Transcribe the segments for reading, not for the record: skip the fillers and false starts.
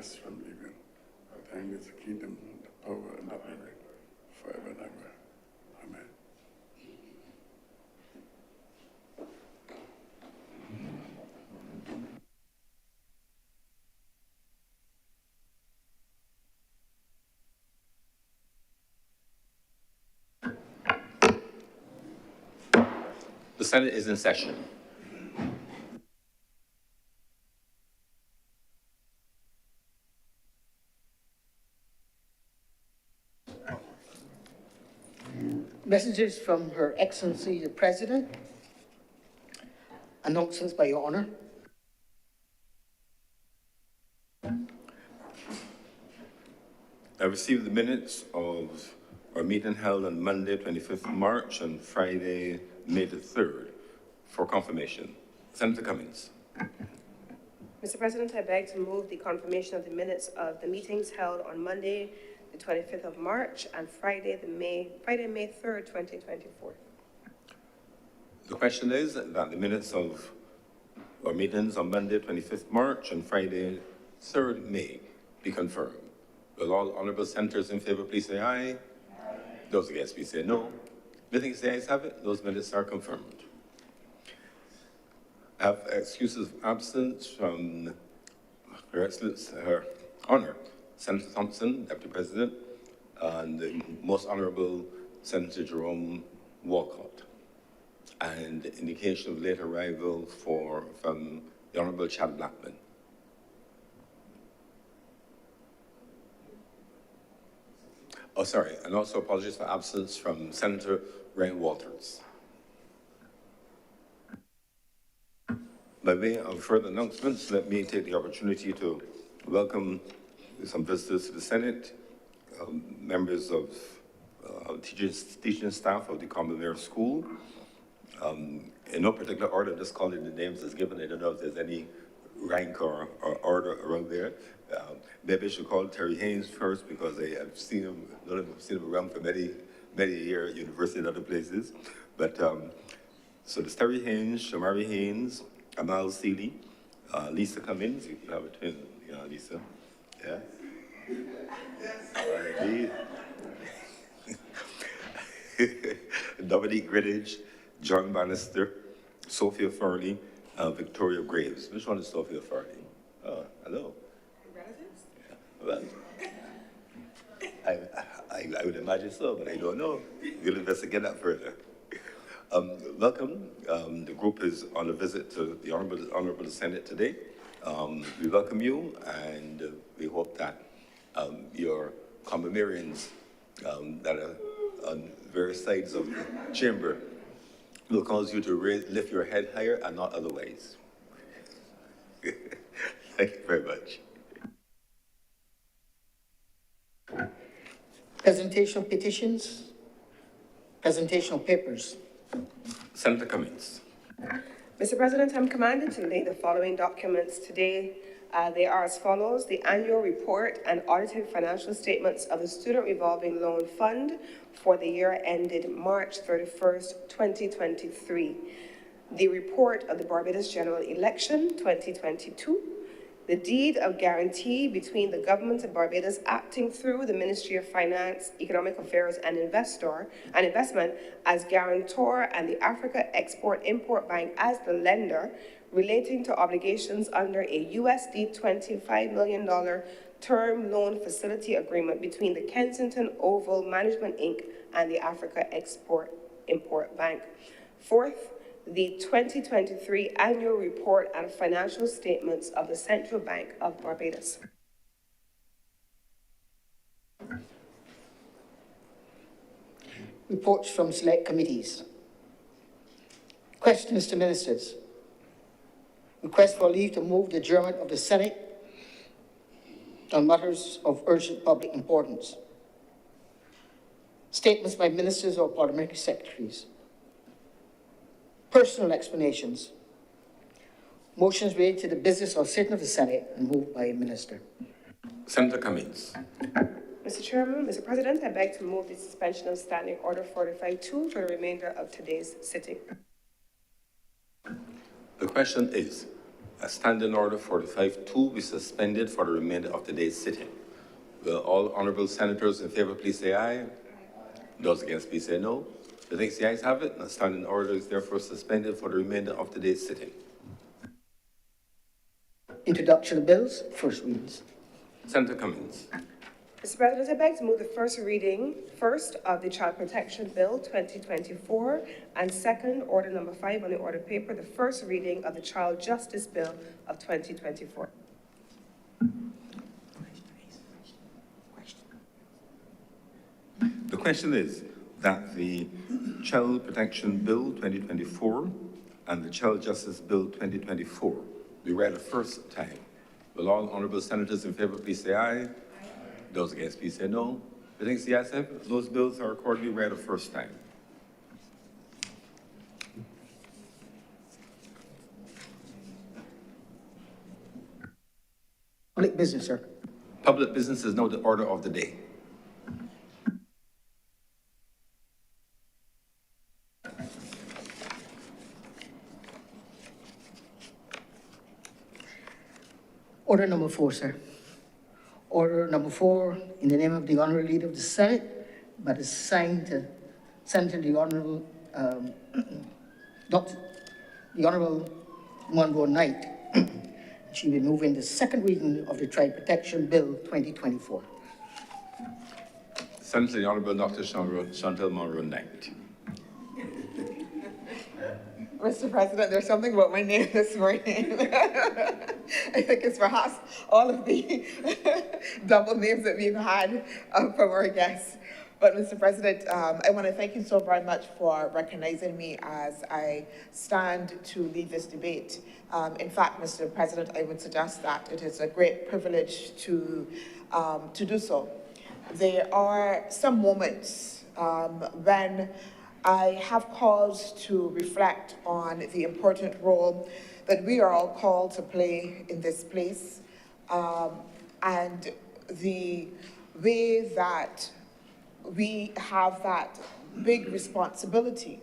us from evil. For thine is the kingdom, the power, and the glory, forever and ever. Amen. The Senate is in session. Messages from Her Excellency the President. Announcements by Your Honour. I received the minutes of our meeting held on Monday, 25th March, and Friday, May the 3rd, for confirmation. Senator Cummings. Mr. President, I beg to move the confirmation of the minutes of the meetings held on Monday, the 25th of March, and Friday, May 3rd, 2024. The question is that the minutes of our meetings on Monday, 25th March, and Friday, 3rd May be confirmed. Will all honorable senators in favor please say aye? Aye. Those against please say no. Meeting the ayes have it. Those minutes are confirmed. I have excuses of absence from Her Excellency, Her Honor, Senator Thompson, Deputy President, and the Most Honorable Senator Jerome Walcott, and indication of late arrival from the Honorable Chad Blackman. Oh, sorry, and also apologies for absence from Senator Ryan Walters. By way of further announcements, let me take the opportunity to welcome some visitors to the Senate, members of teaching staff of the Commonwealth School. In no particular order, just calling the names as given. I don't know if there's any rank or order around there. Maybe I should call Terry Haynes first because I've seen him, around for many years at university and other places. But so there's Terry Haynes, Shamari Haynes, Amal Seeley, Lisa Cummings, you have a twin, Lisa. Yeah. Dominique Greenidge, John Bannister, Sophia Farley, Victoria Graves. Which one is Sophia Farley? Oh, hello. Relatives? Yeah, well, I would imagine so, but I don't know. We'll investigate that further. Welcome. The group is on a visit to the Honorable Senate today. We welcome you, and we hope that your commentarians that are on various sides of the chamber will cause you to lift your head higher and not otherwise. Thank you very much. Presentation of petitions. Presentation of papers. Senator Cummings. Mr. President, I'm commanded to lay the following documents today. They are as follows: the annual report and audited financial statements of the Student Revolving Loan Fund for the year ended March 31st, 2023. The report of the Barbados General Election 2022. The deed of guarantee between the government of Barbados acting through the Ministry of Finance, Economic Affairs and Investment as guarantor and the Africa Export-Import Bank as the lender relating to obligations under a USD $25 million term loan facility agreement between the Kensington Oval Management Inc. and the Africa Export-Import Bank. Fourth, the 2023 annual report and financial statements of the Central Bank of Barbados. Reports from select committees. Questions to ministers. Request for leave to move the adjournment of the Senate on matters of urgent public importance. Statements by ministers or parliamentary secretaries. Personal explanations. Motions related to the business or sitting of the Senate and moved by a minister. Senator Cummings. Mr. Chairman, Mr. President, I beg to move the suspension of Standing Order 45-2 for the remainder of today's sitting. The question is, A standing order 45-2 be suspended for the remainder of today's sitting. Will all honorable senators in favor please say aye? Those against please say no. The next the ayes have it, and a standing order is therefore suspended for the remainder of today's sitting. Introduction of bills, first readings. Senator Cummings. Mr. President, I beg to move the first reading, first of the Child Protection Bill 2024, and second, order number 5 on the order paper, the first reading of the Child Justice Bill of 2024. The question is that the Child Protection Bill 2024 and the Child Justice Bill 2024 be read a first time. Will all honorable senators in favor please say aye? Those against please say no. The next the ayes have it. Those bills are accordingly read a first time. Public business, sir. Public business is now the order of the day. Order number 4, sir. Order number 4, in the name of the Honorable Leader of the Senate, but is signed to Senator the Honorable, the Honorable Monroe Knight. She will move in the second reading of the Child Protection Bill 2024. Senator the Honorable Dr. Chantal Monroe Knight. Mr. President, there's something about my name this morning. I think it's perhaps all of the double names that we've had from our guests. But Mr. President, I want to thank you so very much for recognizing me as I stand to lead this debate. In fact, Mr. President, I would suggest that it is a great privilege to do so. There are some moments when I have cause to reflect on the important role that we are all called to play in this place, and the way that we have that big responsibility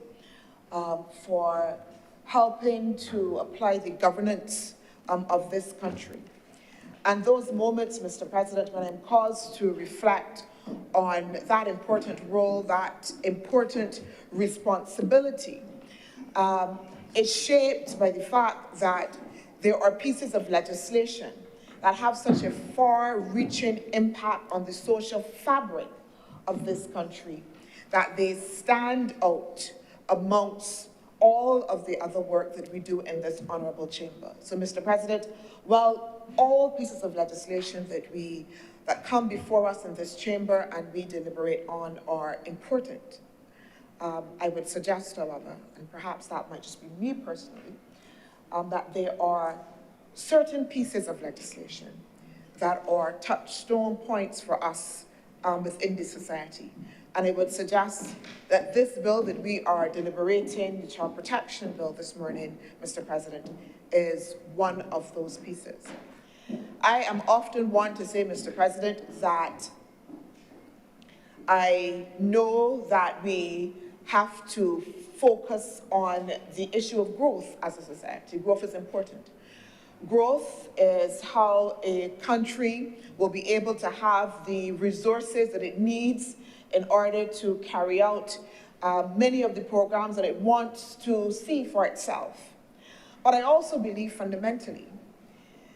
for helping to apply the governance of this country. And those moments, Mr. President, when I'm caused to reflect on that important role, that important responsibility, is shaped by the fact that there are pieces of legislation that have such a far-reaching impact on the social fabric of this country that they stand out amongst all of the other work that we do in this honorable chamber. So, Mr. President, while all pieces of legislation that come before us in this chamber and we deliberate on are important, I would suggest, however, and perhaps that might just be me personally, that there are certain pieces of legislation that are touchstone points for us within the society. And I would suggest that this bill that we are deliberating, the Child Protection Bill this morning, Mr. President, is one of those pieces. I am often one to say, Mr. President, that I know that we have to focus on the issue of growth as a society. Growth is important. Growth is how a country will be able to have the resources that it needs in order to carry out many of the programs that it wants to see for itself. But I also believe fundamentally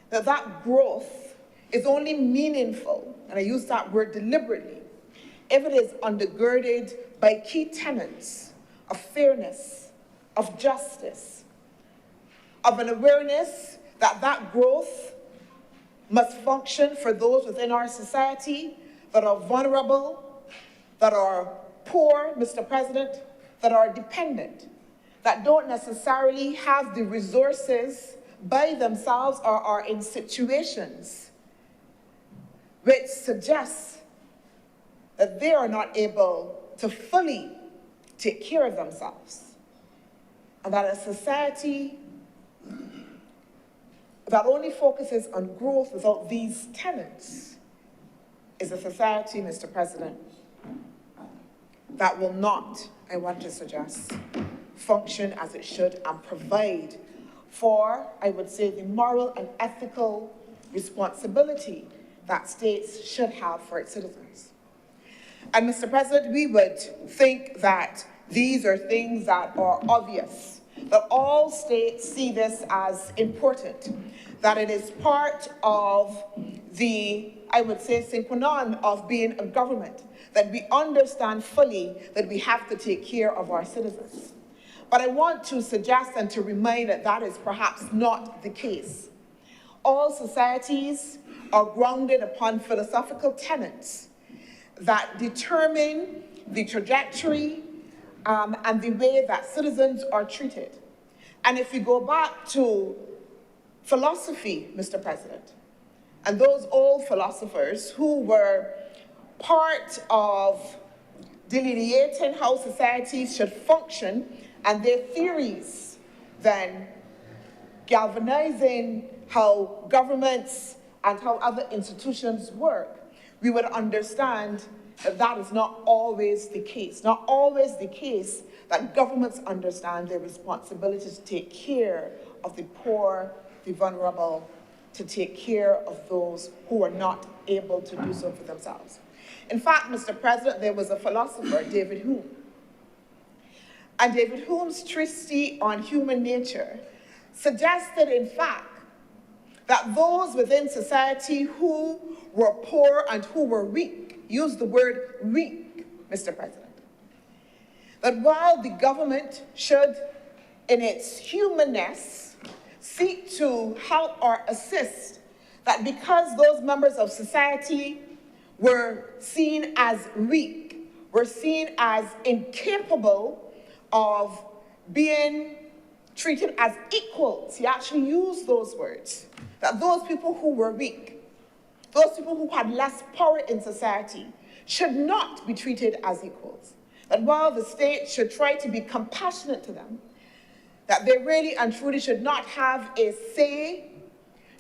that that growth is only meaningful, and I use that word deliberately, if it is undergirded by key tenets of fairness, of justice, of an awareness that that growth must function for those within our society that are vulnerable, that are poor, Mr. President, that are dependent, that don't necessarily have the resources by themselves or are in situations which suggests that they are not able to fully take care of themselves. And that a society that only focuses on growth without these tenets is a society, Mr. President, that will not, I want to suggest, function as it should and provide for, I would say, the moral and ethical responsibility that states should have for its citizens. And Mr. President, we would think that these are things that are obvious, that all states see this as important, that it is part of the, I would say, sine qua non of being a government, that we understand fully that we have to take care of our citizens. But I want to suggest and to remind that that is perhaps not the case. All societies are grounded upon philosophical tenets that determine the trajectory and the way that citizens are treated. And if we go back to philosophy, Mr. President, and those old philosophers who were part of delineating how societies should function and their theories then galvanizing how governments and how other institutions work, we would understand that that is not always the case. Not always the case that governments understand their responsibility to take care of the poor, the vulnerable, to take care of those who are not able to do so for themselves. In fact, Mr. President, there was a philosopher, David Hume. And David Hume's treatise on human nature suggested, in fact, that those within society who were poor and who were weak, use the word weak, Mr. President, that while the government should, in its humanness, seek to help or assist, that because those members of society were seen as weak, were seen as incapable of being treated as equals, he actually used those words, that those people who were weak, those people who had less power in society, should not be treated as equals. That while the state should try to be compassionate to them, that they really and truly should not have a say,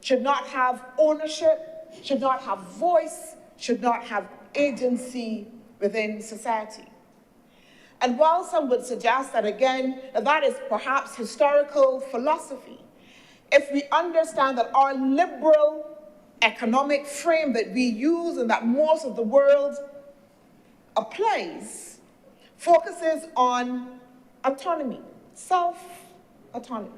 should not have ownership, should not have voice, should not have agency within society. And while some would suggest that, again, that is perhaps historical philosophy, if we understand that our liberal economic frame that we use and that most of the world applies focuses on autonomy, self-autonomy,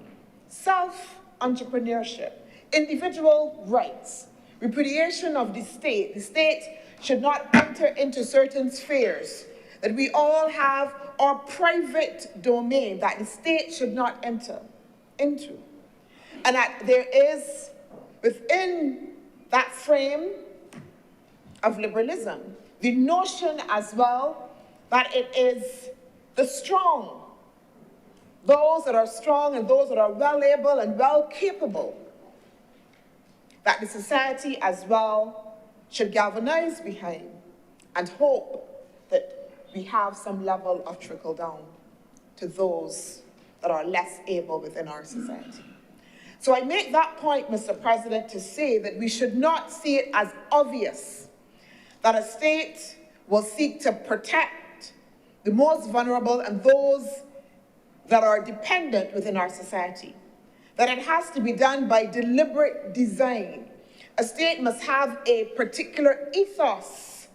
self-entrepreneurship, individual rights, repudiation of the state. The state should not enter into certain spheres, that we all have our private domain that the state should not enter into. And that there is, within that frame of liberalism, the notion as well that it is the strong, those that are strong and those that are well able and well capable, that the society as well should galvanize behind and hope that we have some level of trickle down to those that are less able within our society. So I make that point, Mr. President, to say that we should not see it as obvious that a state will seek to protect the most vulnerable and those that are dependent within our society. That it has to be done by deliberate design. A state must have a particular ethos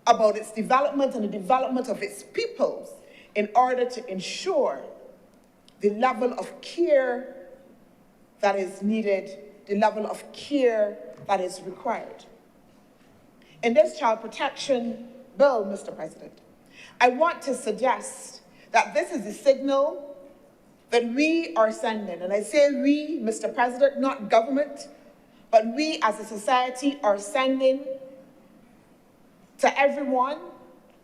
about its development and the development of its peoples in order to ensure the level of care that is needed, the level of care that is required. In this child protection bill, Mr. President, I want to suggest that this is a signal that we are sending, and I say we, Mr. President, not government, but we as a society are sending to everyone,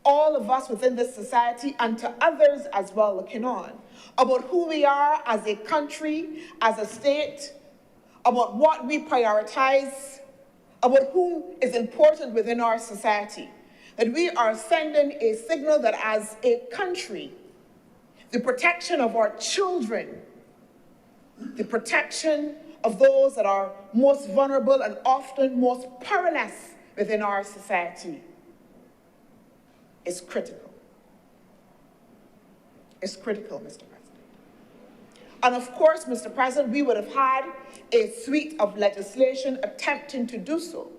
all of us within this society, and to others as well looking on, about who we are as a country, as a state, about what we prioritize, about who is important within our society. That we are sending a signal that as a country, the protection of our children, the protection of those that are most vulnerable and often most powerless within our society is critical. It's critical, Mr. President. And of course, Mr. President, we would have had a suite of legislation attempting to do so.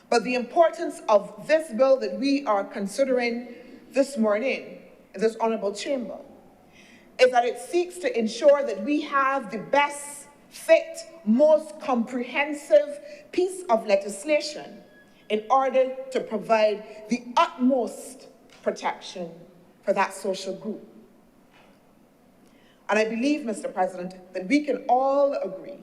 But the importance of this bill that we are considering this morning in this honorable chamber is that it seeks to ensure that we have the best fit, most comprehensive piece of legislation in order to provide the utmost protection for that social group. And I believe, Mr. President, that we can all agree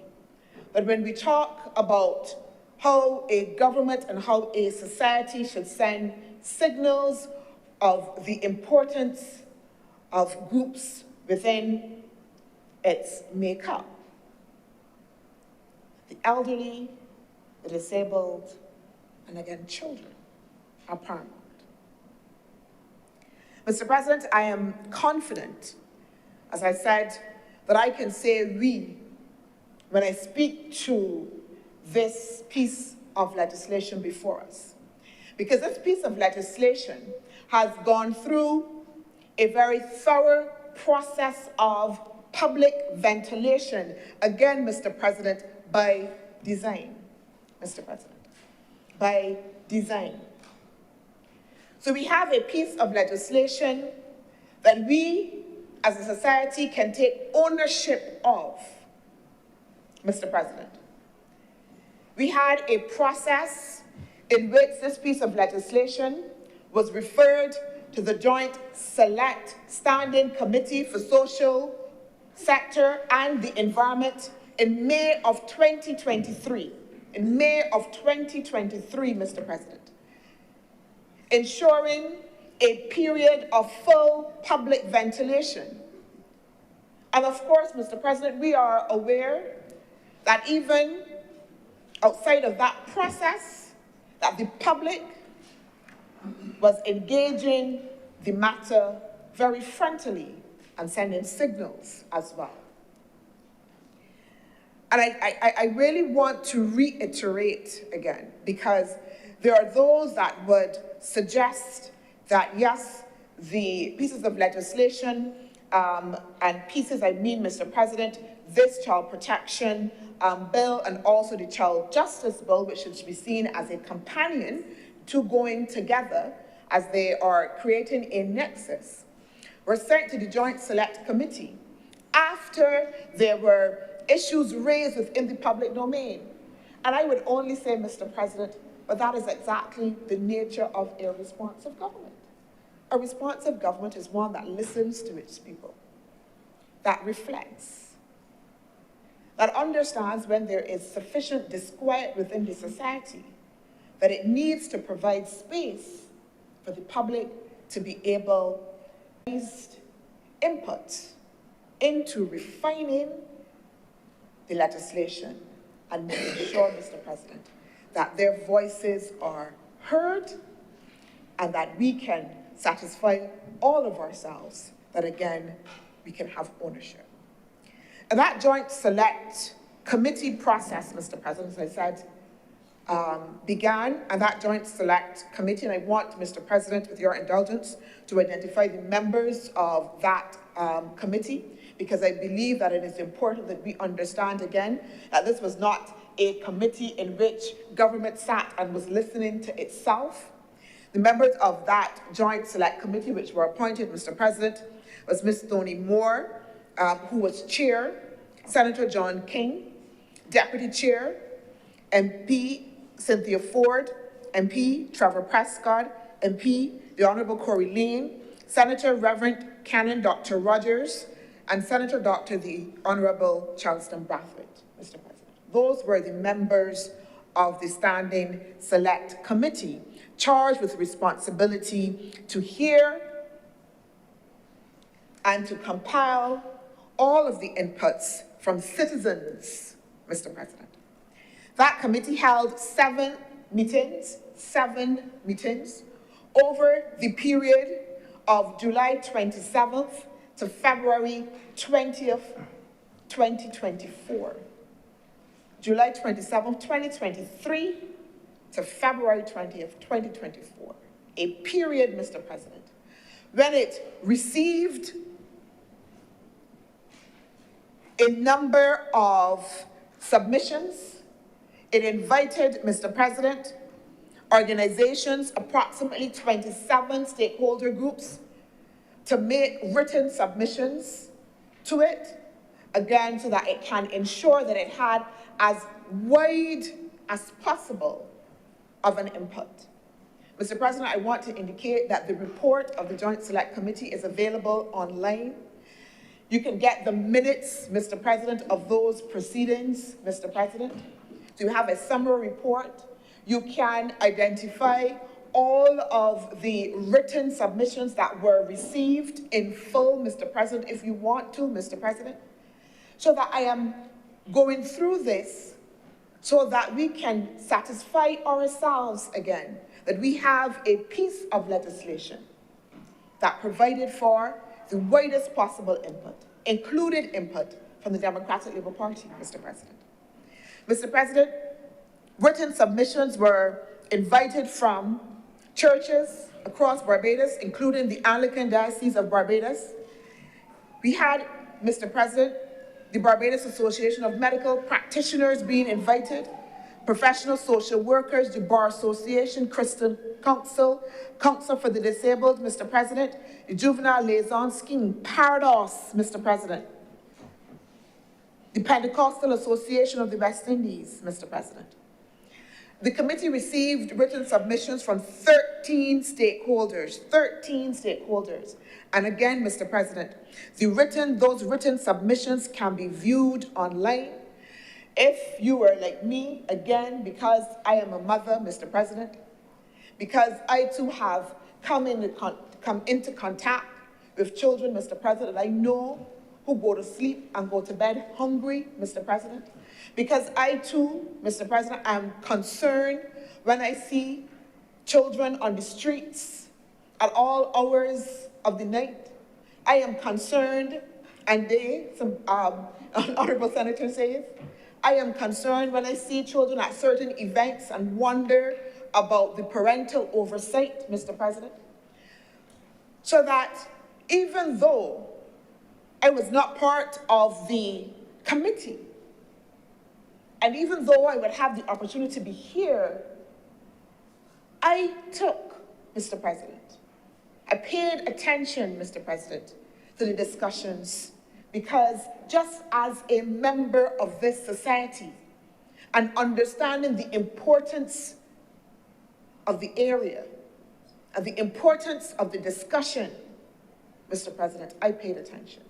that when we talk about how a government and how a society should send signals of the importance of groups within its makeup, the elderly, the disabled, and again, children are paramount. Mr. President, I am confident, as I said, that I can say we when I speak to this piece of legislation before us. Because this piece of legislation has gone through a very thorough process of public ventilation, again, Mr. President, by design, Mr. President, by design. So we have a piece of legislation that we, as a society, can take ownership of, Mr. President. We had a process in which this piece of legislation was referred to the Joint Select Standing Committee for Social Sector and the Environment in May of 2023. In May of 2023, Mr. President. Ensuring a period of full public ventilation. And of course, Mr. President, we are aware that even outside of that process, that the public was engaging the matter very frontally and sending signals as well. And I really want to reiterate again, because there are those that would suggest that, yes, the pieces of legislation and pieces, I mean, Mr. President, this child protection bill and also the child justice bill, which should be seen as a companion to going together as they are creating a nexus, were sent to the Joint Select Committee after there were issues raised within the public domain. And I would only say, Mr. President, but that is exactly the nature of a responsive government. A responsive government is one that listens to its people, that reflects, that understands when there is sufficient disquiet within the society, that it needs to provide space for the public to be able to use input into refining the legislation and making sure, Mr. President, that their voices are heard and that we can satisfy all of ourselves, that again, we can have ownership. And that Joint Select Committee process, Mr. President, as I said, began, and that Joint Select Committee, and I want, Mr. President, with your indulgence, to identify the members of that committee, because I believe that it is important that we understand again that this was not a committee in which government sat and was listening to itself. The members of that Joint Select Committee, which were appointed, Mr. President, was Ms. Toni Moore, who was chair, Senator John King, Deputy Chair, MP Cynthia Ford, MP Trevor Prescott, MP the Honorable Corey Lane, Senator Reverend Canon Dr. Rogers, and Senator Dr. the Honorable Charleston Brathwaite, Mr. President. Those were the members of the Standing Select Committee charged with responsibility to hear and to compile all of the inputs from citizens, Mr. President. That committee held 7 meetings over the period of July 27th to February 20th, 2024. July 27th, 2023 to February 20th, 2024. A period, Mr. President, when it received a a number of submissions. It invited, Mr. President, organizations, approximately 27 stakeholder groups, to make written submissions to it, again, so that it can ensure that it had as wide as possible of an input. Mr. President, I want to indicate that the report of the Joint Select Committee is available online. You can get the minutes, Mr. President, of those proceedings, Mr. President. So you have a summary report. You can identify all of the written submissions that were received in full, Mr. President, if you want to, Mr. President. So that I am going through this so that we can satisfy ourselves again that we have a piece of legislation that provided for the widest possible input, included input from the Democratic Labour Party, Mr. President. Mr. President, written submissions were invited from churches across Barbados, including the Anglican Diocese of Barbados. We had, Mr. President, the Barbados Association of Medical Practitioners being invited, professional social workers, the Bar Association, Christian Council, Council for the Disabled, Mr. President, the Juvenile Liaison Scheme, Parados, Mr. President, the Pentecostal Association of the West Indies, Mr. President. The committee received written submissions from 13 stakeholders. And again, Mr. President, those written submissions can be viewed online. If you were like me, again, because I am a mother, Mr. President, because I too have come into contact with children, Mr. President, I know who go to sleep and go to bed hungry, Mr. President, because I too, Mr. President, am concerned when I see children on the streets at all hours of the night. I am concerned, and Honorable Senator says, I am concerned when I see children at certain events and wonder about the parental oversight, Mr. President. So that even though I was not part of the committee, and even though I would have the opportunity to be here, I took, Mr. President, I paid attention, Mr. President, to the discussions, because just as a member of this society and understanding the importance of the area and the importance of the discussion, Mr. President, I paid attention.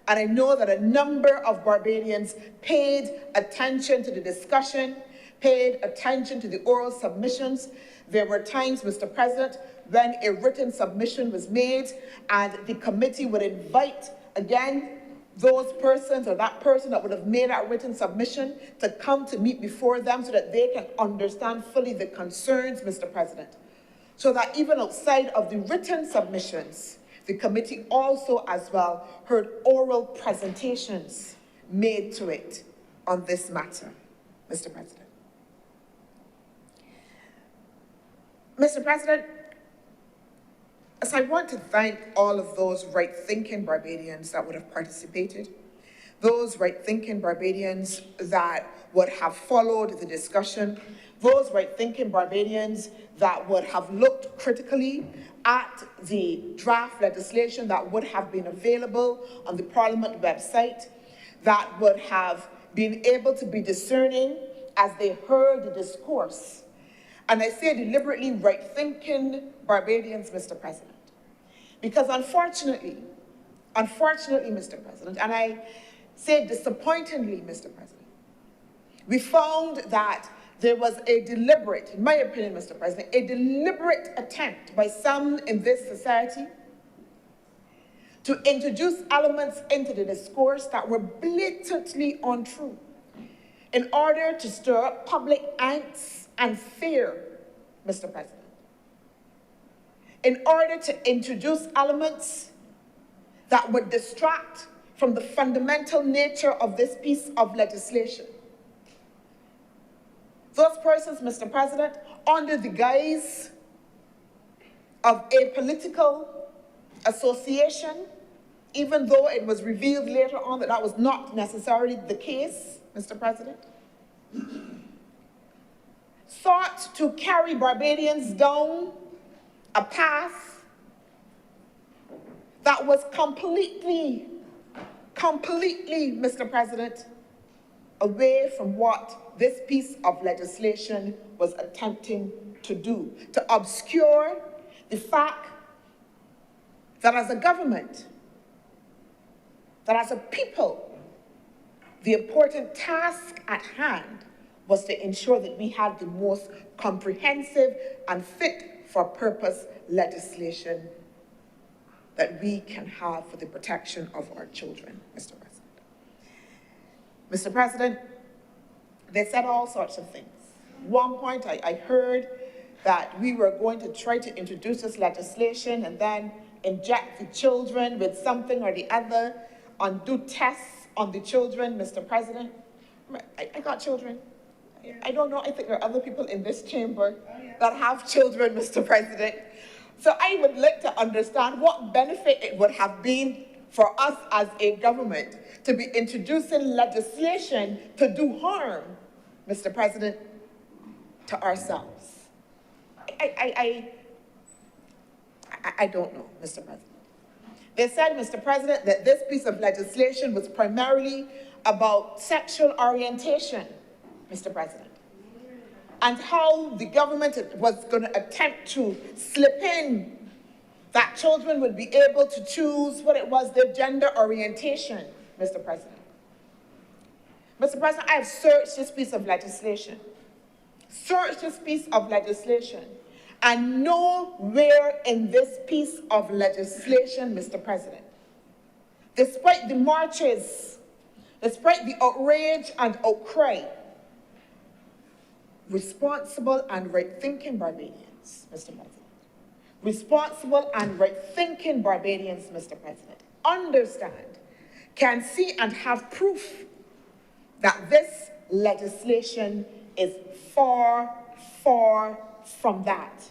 And I know that a number of Barbadians paid attention to the discussion, paid attention to the oral submissions. There were times, Mr. President, when a written submission was made and the committee would invite, again, those persons or that person that would have made that written submission to come to meet before them so that they can understand fully the concerns, Mr. President. So that even outside of the written submissions, the committee also as well heard oral presentations made to it on this matter, Mr. President. Mr. President, as I want to thank all of those right-thinking Barbadians that would have participated, those right-thinking Barbadians that would have followed the discussion, those right-thinking Barbadians that would have looked critically at the draft legislation that would have been available on the Parliament website, that would have been able to be discerning as they heard the discourse. And I say deliberately right-thinking Barbadians, Mr. President, because unfortunately, Mr. President, and I say disappointingly, Mr. President, we found that there was a deliberate, in my opinion, Mr. President, a deliberate attempt by some in this society to introduce elements into the discourse that were blatantly untrue in order to stir up public angst and fear, Mr. President. In order to introduce elements that would distract from the fundamental nature of this piece of legislation. Those persons, Mr. President, under the guise of a political association, even though it was revealed later on that that was not necessarily the case, Mr. President, sought to carry Barbadians down a path that was completely, Mr. President, away from what this piece of legislation was attempting to do, to obscure the fact that as a government, that as a people, the important task at hand was to ensure that we had the most comprehensive and fit for purpose legislation that we can have for the protection of our children, Mr. President. Mr. President, they said all sorts of things. One point I heard that we were going to try to introduce this legislation and then inject the children with something or the other, and do tests on the children, Mr. President. I got children. I don't know, I think there are other people in this chamber that have children, Mr. President. So I would like to understand what benefit it would have been for us as a government to be introducing legislation to do harm, Mr. President, to ourselves. I don't know, Mr. President. They said, Mr. President, that this piece of legislation was primarily about sexual orientation, Mr. President, and how the government was going to attempt to slip in that children would be able to choose what it was, their gender orientation, Mr. President. Mr. President, I have searched this piece of legislation, and nowhere in this piece of legislation, Mr. President, despite the marches, despite the outrage and outcry, responsible and right-thinking Barbadians, Mr. President, responsible and right-thinking Barbadians, Mr. President, understand, can see and have proof that this legislation is far, far from that.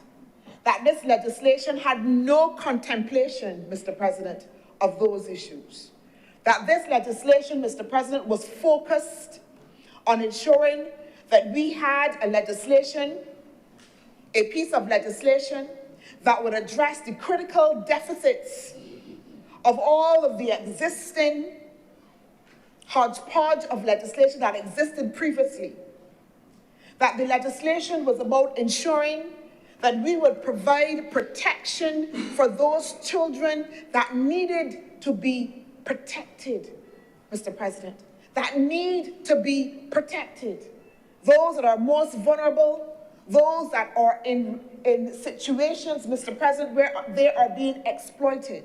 That this legislation had no contemplation, Mr. President, of those issues. That this legislation, Mr. President, was focused on ensuring that we had a legislation, a piece of legislation that would address the critical deficits of all of the existing hodgepodge of legislation that existed previously. That the legislation was about ensuring that we would provide protection for those children that needed to be protected, Mr. President, that need to be protected. Those that are most vulnerable, those that are in situations, Mr. President, where they are being exploited.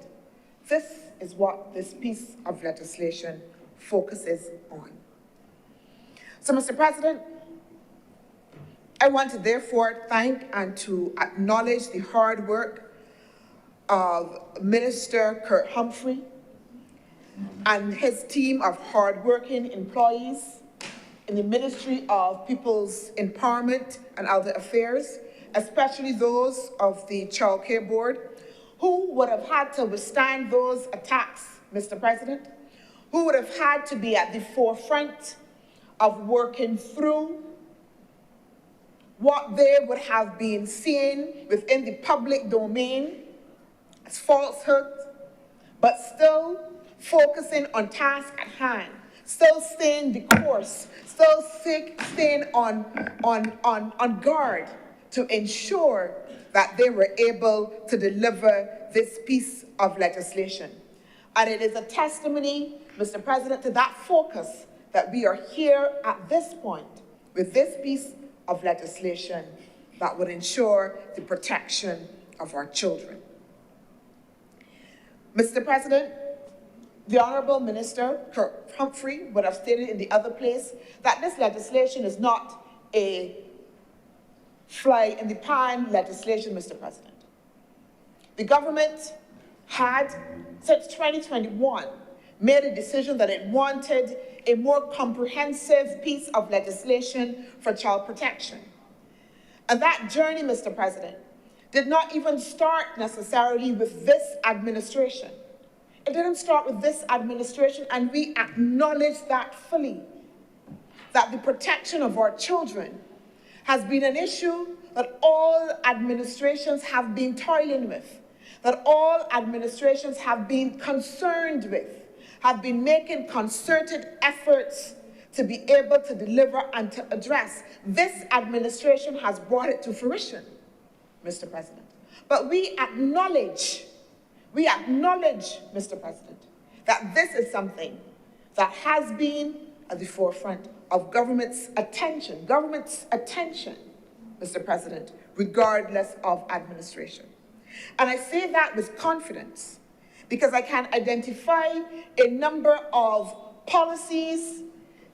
This is what this piece of legislation focuses on. So, Mr. President, I want to therefore thank and to acknowledge the hard work of Minister Kurt Humphrey and his team of hard-working employees in the Ministry of People's Empowerment and Elder Affairs, especially those of the Child Care Board, who would have had to withstand those attacks, Mr. President, who would have had to be at the forefront of working through what they would have been seeing within the public domain as falsehood, but still focusing on task at hand, still staying the course, still staying on guard to ensure that they were able to deliver this piece of legislation. And it is a testimony, Mr. President, to that focus that we are here at this point with this piece of legislation that would ensure the protection of our children. Mr. President, the Honorable Minister Kurt Humphrey would have stated in the other place that this legislation is not a fly in the pan legislation, Mr. President. The government had, since 2021, made a decision that it wanted a more comprehensive piece of legislation for child protection. And that journey, Mr. President, did not even start necessarily with this administration. it didn't start with this administration, and we acknowledge that fully, that the protection of our children has been an issue that all administrations have been toiling with, that all administrations have been concerned with, have been making concerted efforts to be able to deliver and to address. This administration has brought it to fruition, Mr. President. But we acknowledge, Mr. President, that this is something that has been at the forefront of government's attention, Mr. President, regardless of administration. And I say that with confidence because I can identify a number of policies,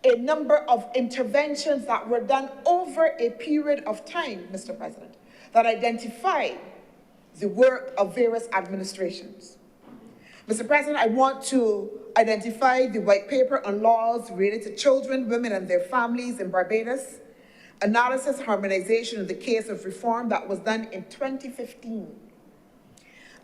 a number of interventions that were done over a period of time, Mr. President, that identify the work of various administrations. Mr. President, I want to identify the white paper on laws related to children, women, and their families in Barbados, analysis, harmonization of the case of reform that was done in 2015.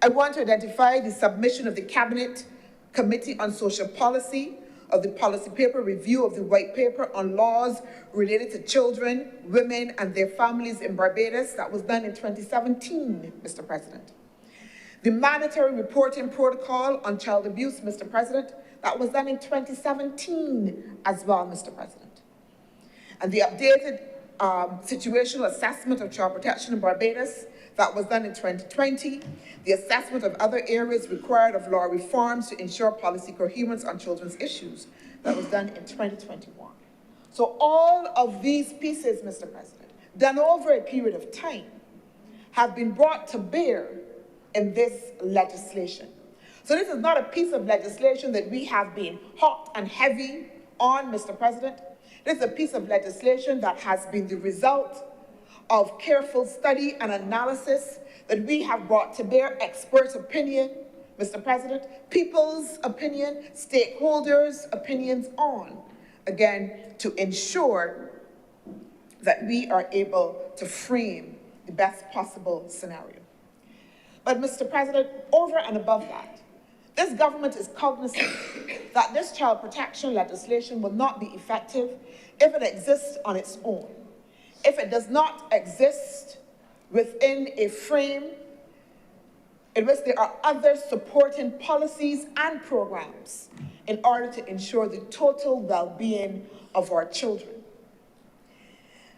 I want to identify the submission of the Cabinet Committee on Social Policy of the policy paper review of the white paper on laws related to children, women, and their families in Barbados that was done in 2017, Mr. President. The mandatory reporting protocol on child abuse, Mr. President, that was done in 2017 as well, Mr. President. And the updated situational assessment of child protection in Barbados that was done in 2020, the assessment of other areas required of law reforms to ensure policy coherence on children's issues that was done in 2021. So all of these pieces, Mr. President, done over a period of time, have been brought to bear in this legislation. So this is not a piece of legislation that we have been hot and heavy on, Mr. President. This is a piece of legislation that has been the result of careful study and analysis that we have brought to bear, expert opinion, Mr. President, people's opinion, stakeholders' opinions on, again, to ensure that we are able to frame the best possible scenario. But Mr. President, over and above that, this government is cognizant that this child protection legislation will not be effective if it exists on its own, if it does not exist within a frame in which there are other supporting policies and programs in order to ensure the total well-being of our children.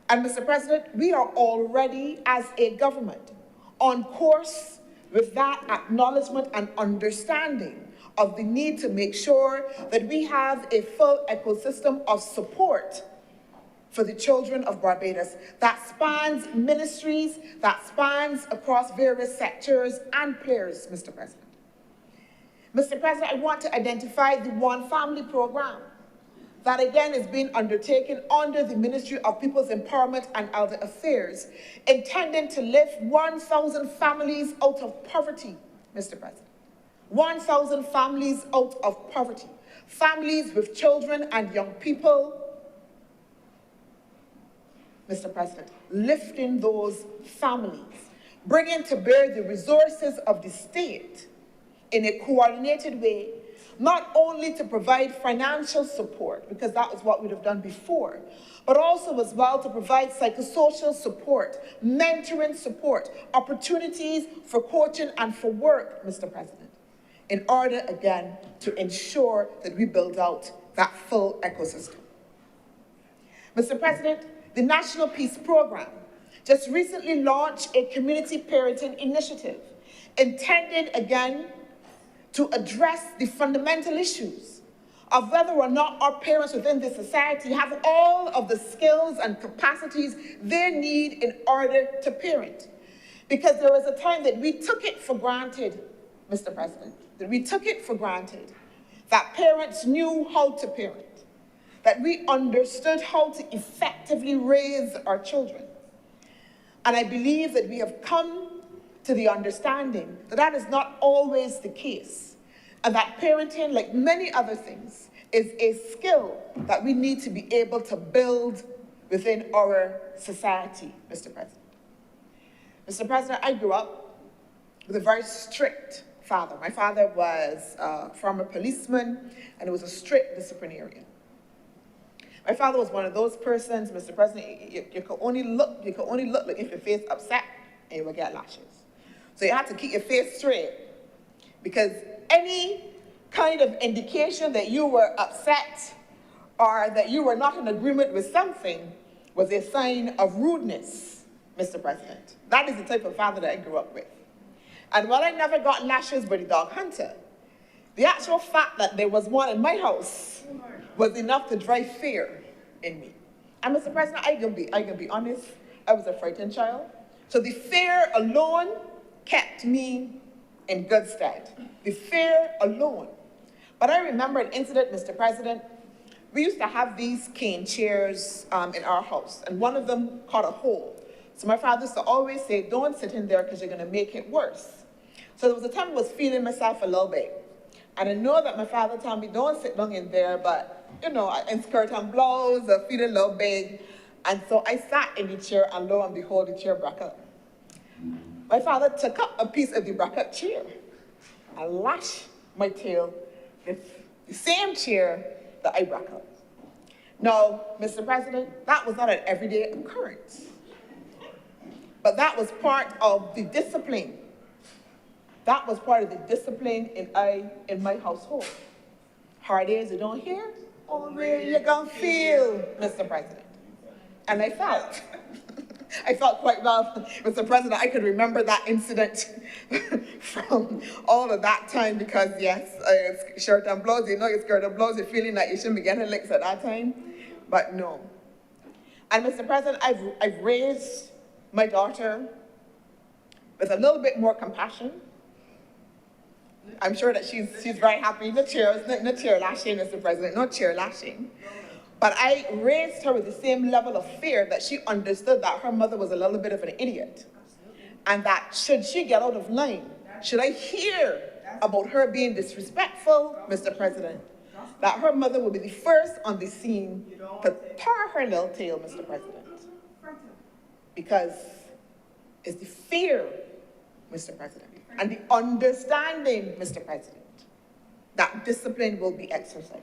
And Mr. President, we are already, as a government, on course with that acknowledgement and understanding of the need to make sure that we have a full ecosystem of support for the children of Barbados that spans ministries, that spans across various sectors and players, Mr. President. Mr. President, I want to identify the One Family program that again is being undertaken under the Ministry of People's Empowerment and Elder Affairs, intending to lift 1,000 families out of poverty, Mr. President. 1,000 families out of poverty. Families with children and young people, Mr. President, lifting those families, bringing to bear the resources of the state in a coordinated way, not only to provide financial support, because that was what we'd have done before, but also as well to provide psychosocial support, mentoring support, opportunities for coaching and for work, Mr. President, in order, again, to ensure that we build out that full ecosystem. Mr. President, the National Peace Program just recently launched a community parenting initiative intended, again, to address the fundamental issues of whether or not our parents within this society have all of the skills and capacities they need in order to parent. Because there was a time that we took it for granted, Mr. President, that we took it for granted that parents knew how to parent, that we understood how to effectively raise our children. And I believe that we have come to the understanding that that is not always the case, and that parenting, like many other things, is a skill that we need to be able to build within our society, Mr. President. Mr. President, I grew up with a very strict father. My father was a former policeman, and he was a strict disciplinarian. My father was one of those persons, Mr. President, you could only look like if your face upset, and you would get lashes. So you had to keep your face straight, because any kind of indication that you were upset or that you were not in agreement with something was a sign of rudeness, Mr. President. That is the type of father that I grew up with. And while I never got lashes by the dog hunter, the actual fact that there was one in my house was enough to drive fear in me. And Mr. President, I can be honest, I was a frightened child. So the fear alone kept me in good stead. The fear alone. But I remember an incident, Mr. President. We used to have these cane chairs in our house, and one of them caught a hole. So my father used to always say, don't sit in there because you're going to make it worse. So there was a time I was feeling myself a little bit. And I know that my father told me, don't sit down in there, but, you know, in skirt and blouse, I feel a little big. And so I sat in the chair, and lo and behold, the chair broke up. My father took up a piece of the broke up chair and lashed my tail with the same chair that I broke up. Now, Mr. President, that was not an everyday occurrence. But that was part of the discipline. That was part of the discipline in my household. Hard days you don't hear, only you're gonna feel, Mr. President. And I felt. I felt quite well, Mr. President. I could remember that incident from all of that time because, yes, shirt and blouse, you know your skirt and blouse, you're feeling like you shouldn't be getting licks at that time, but no. And Mr. President, I've raised my daughter with a little bit more compassion. I'm sure that she's very happy. No cheer lashing, Mr. President, no cheer lashing. But I raised her with the same level of fear that she understood that her mother was a little bit of an idiot. And that should she get out of line, should I hear about her being disrespectful, Mr. President, that her mother would be the first on the scene to tar her little tail, Mr. President. Because it's the fear, Mr. President, and the understanding, Mr. President, that discipline will be exercised.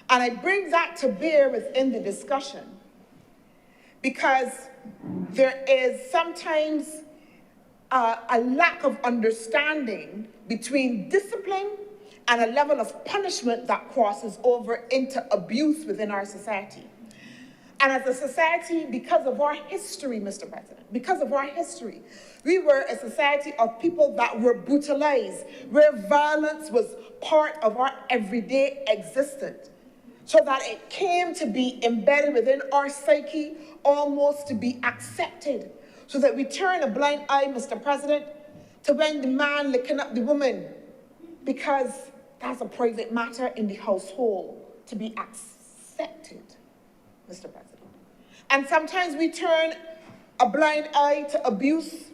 And I bring that to bear within the discussion because there is sometimes a lack of understanding between discipline and a level of punishment that crosses over into abuse within our society. And as a society, because of our history, Mr. President, because of our history, we were a society of people that were brutalized, where violence was part of our everyday existence, so that it came to be embedded within our psyche, almost to be accepted, so that we turn a blind eye, Mr. President, to when the man licking up the woman, because that's a private matter in the household to be accepted, Mr. President. And sometimes we turn a blind eye to abuse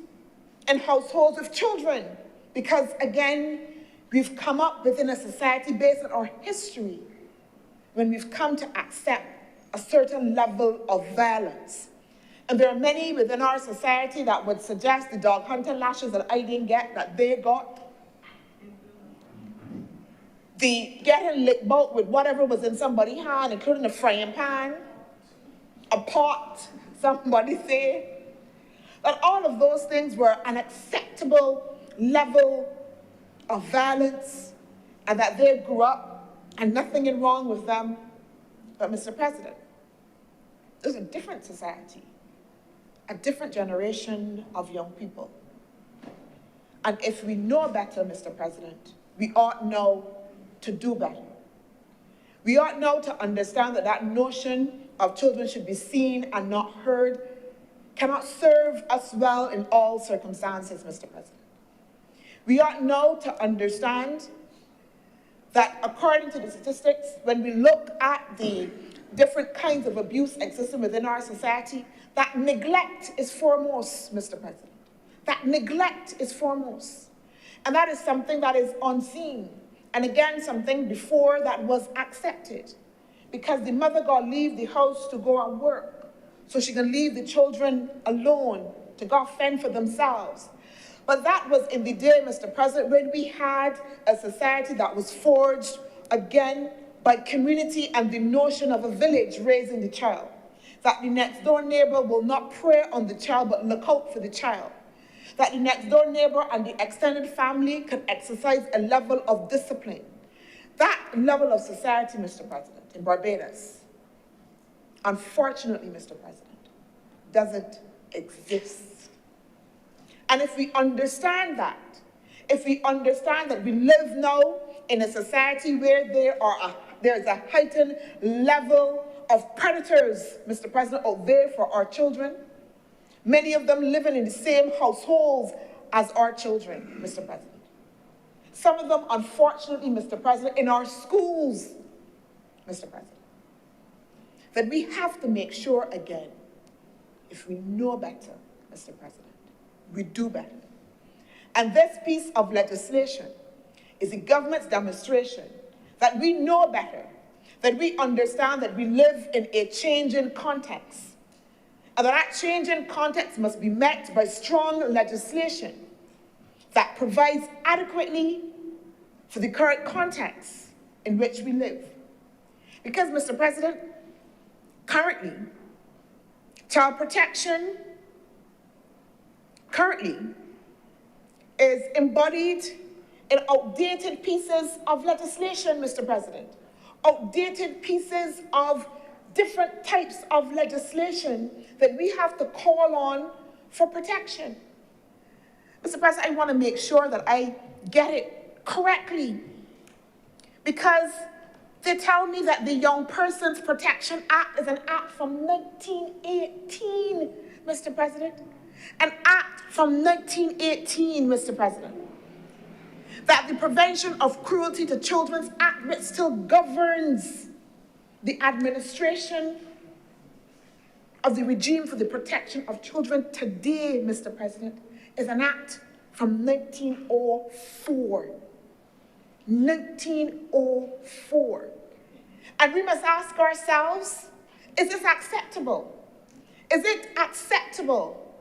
in households with children, because again, we've come up within a society based on our history when we've come to accept a certain level of violence. And there are many within our society that would suggest the dog hunter lashes that I didn't get, that they got. The getting licked about with whatever was in somebody's hand, including a frying pan, a pot, somebody say. That all of those things were an acceptable level of violence, and that they grew up and nothing is wrong with them. But Mr. President, there's a different society, a different generation of young people. And if we know better, Mr. President, we ought now to do better. We ought now to understand that that notion of children should be seen and not heard cannot serve us well in all circumstances, Mr. President. We ought now to understand that according to the statistics, when we look at the different kinds of abuse existing within our society, that neglect is foremost, Mr. President. That neglect is foremost. And that is something that is unseen. And again, something before that was accepted. Because the mother got to leave the house to go and work, so she can leave the children alone to go fend for themselves. But that was in the day, Mr. President, when we had a society that was forged again by community and the notion of a village raising the child. That the next door neighbor will not prey on the child but look out for the child. That the next door neighbor and the extended family can exercise a level of discipline. That level of society, Mr. President, in Barbados, unfortunately, Mr. President, doesn't exist. And if we understand that, if we understand that we live now in a society where there is a heightened level of predators, Mr. President, out there for our children, many of them living in the same households as our children, Mr. President. Some of them, unfortunately, Mr. President, in our schools, Mr. President, that we have to make sure again, if we know better, Mr. President, we do better. And this piece of legislation is the government's demonstration that we know better, that we understand that we live in a changing context, and that changing context must be met by strong legislation that provides adequately for the current context in which we live. Because, Mr. President, currently, child protection is embodied in outdated pieces of legislation, Mr. President. Outdated pieces of different types of legislation that we have to call on for protection. Mr. President, I want to make sure that I get it correctly, because they tell me that the Young Persons Protection Act is an act from 1918, Mr. President. An act from 1918, Mr. President. That the Prevention of Cruelty to Children Act, which still governs the administration of the regime for the protection of children today, Mr. President, is an act from 1904. 1904. And we must ask ourselves, is this acceptable? Is it acceptable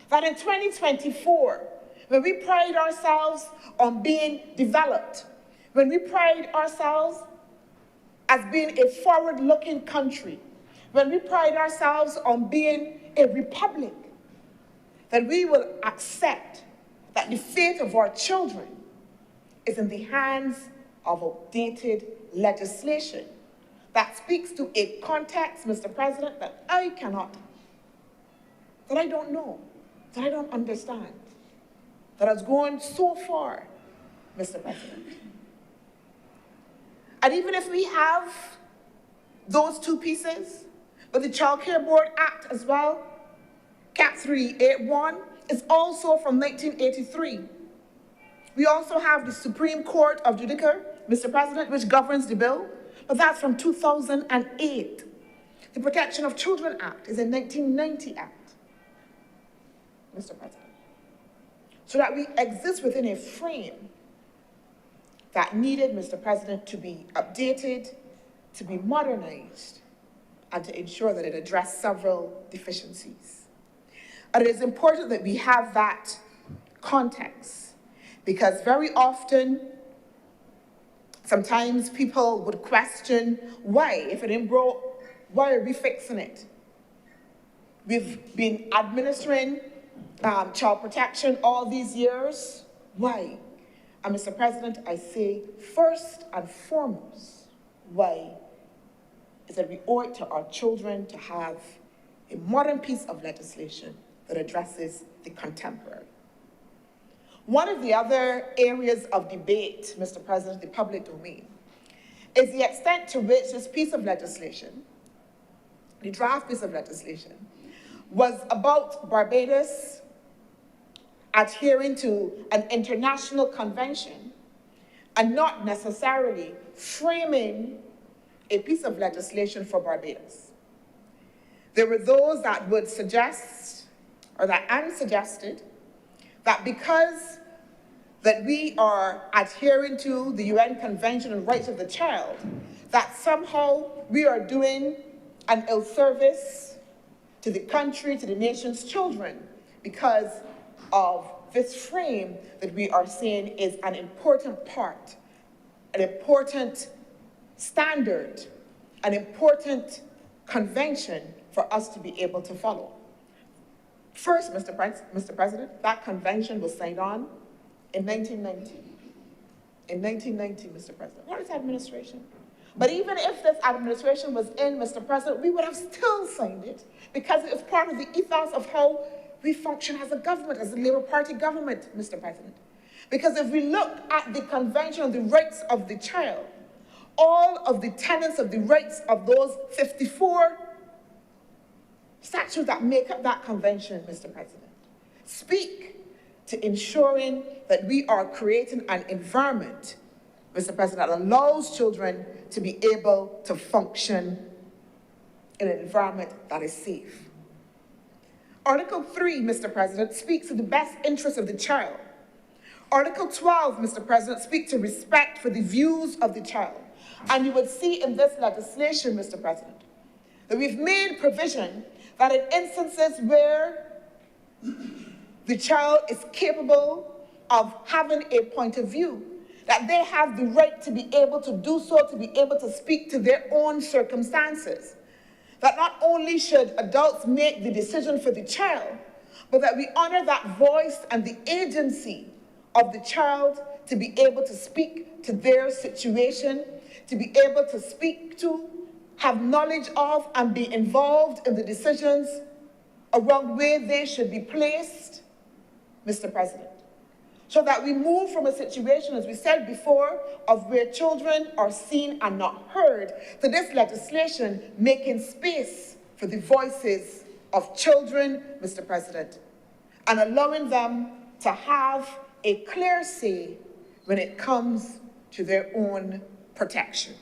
that in 2024, when we pride ourselves on being developed, when we pride ourselves as being a forward-looking country, when we pride ourselves on being a republic, that we will accept that the fate of our children is in the hands of outdated legislation that speaks to a context, Mr. President, that I don't know, that I don't understand, that has gone so far, Mr. President. And even if we have those two pieces, but the Child Care Board Act as well, Cap 381, is also from 1983. We also have the Supreme Court of Judicature, Mr. President, which governs the bill, but that's from 2008. The Protection of Children Act is a 1990 act, Mr. President. So that we exist within a frame that needed, Mr. President, to be updated, to be modernized, and to ensure that it addressed several deficiencies. And it is important that we have that context, because very often, sometimes people would question why, if it ain't broke, why are we fixing it? We've been administering child protection all these years. Why? And Mr. President, I say first and foremost, why is that we owe it to our children to have a modern piece of legislation that addresses the contemporary. One of the other areas of debate, Mr. President, the public domain, is the extent to which this piece of legislation, the draft piece of legislation, was about Barbados adhering to an international convention and not necessarily framing a piece of legislation for Barbados. There were those that would suggest, or that suggested, that because that we are adhering to the UN Convention on Rights of the Child, that somehow we are doing an ill service to the country, to the nation's children, because of this frame that we are saying is an important part, an important standard, an important convention for us to be able to follow. First, Mr. President, that convention was signed on in 1990. In 1990, Mr. President. What is administration? But even if this administration was in, Mr. President, we would have still signed it because it was part of the ethos of how we function as a government, as a Labour Party government, Mr. President. Because if we look at the Convention on the Rights of the Child, all of the tenets of the rights of those 54 statutes that make up that convention, Mr. President, speak to ensuring that we are creating an environment, Mr. President, that allows children to be able to function in an environment that is safe. Article 3, Mr. President, speaks to the best interest of the child. Article 12, Mr. President, speaks to respect for the views of the child. And you would see in this legislation, Mr. President, that we've made provision that in instances where the child is capable of having a point of view, that they have the right to be able to do so, to be able to speak to their own circumstances. That not only should adults make the decision for the child, but that we honor that voice and the agency of the child to be able to speak to their situation, to be able to speak to, have knowledge of, and be involved in the decisions around where they should be placed, Mr. President. So that we move from a situation, as we said before, of where children are seen and not heard, to this legislation making space for the voices of children, Mr. President, and allowing them to have a clear say when it comes to their own protection.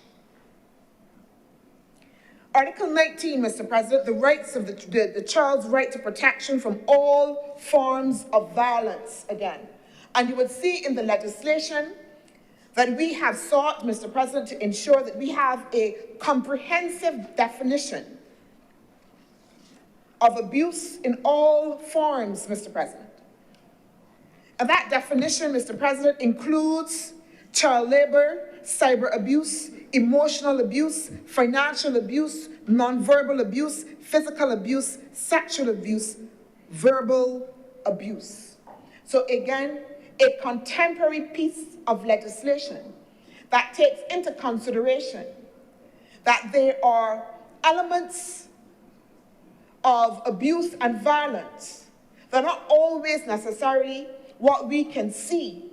Article 19, Mr. President, the rights of the child's right to protection from all forms of violence again. And you would see in the legislation that we have sought, Mr. President, to ensure that we have a comprehensive definition of abuse in all forms, Mr. President. And that definition, Mr. President, includes child labor, cyber abuse, emotional abuse, financial abuse, nonverbal abuse, physical abuse, sexual abuse, verbal abuse. So again, a contemporary piece of legislation that takes into consideration that there are elements of abuse and violence that are not always necessarily what we can see,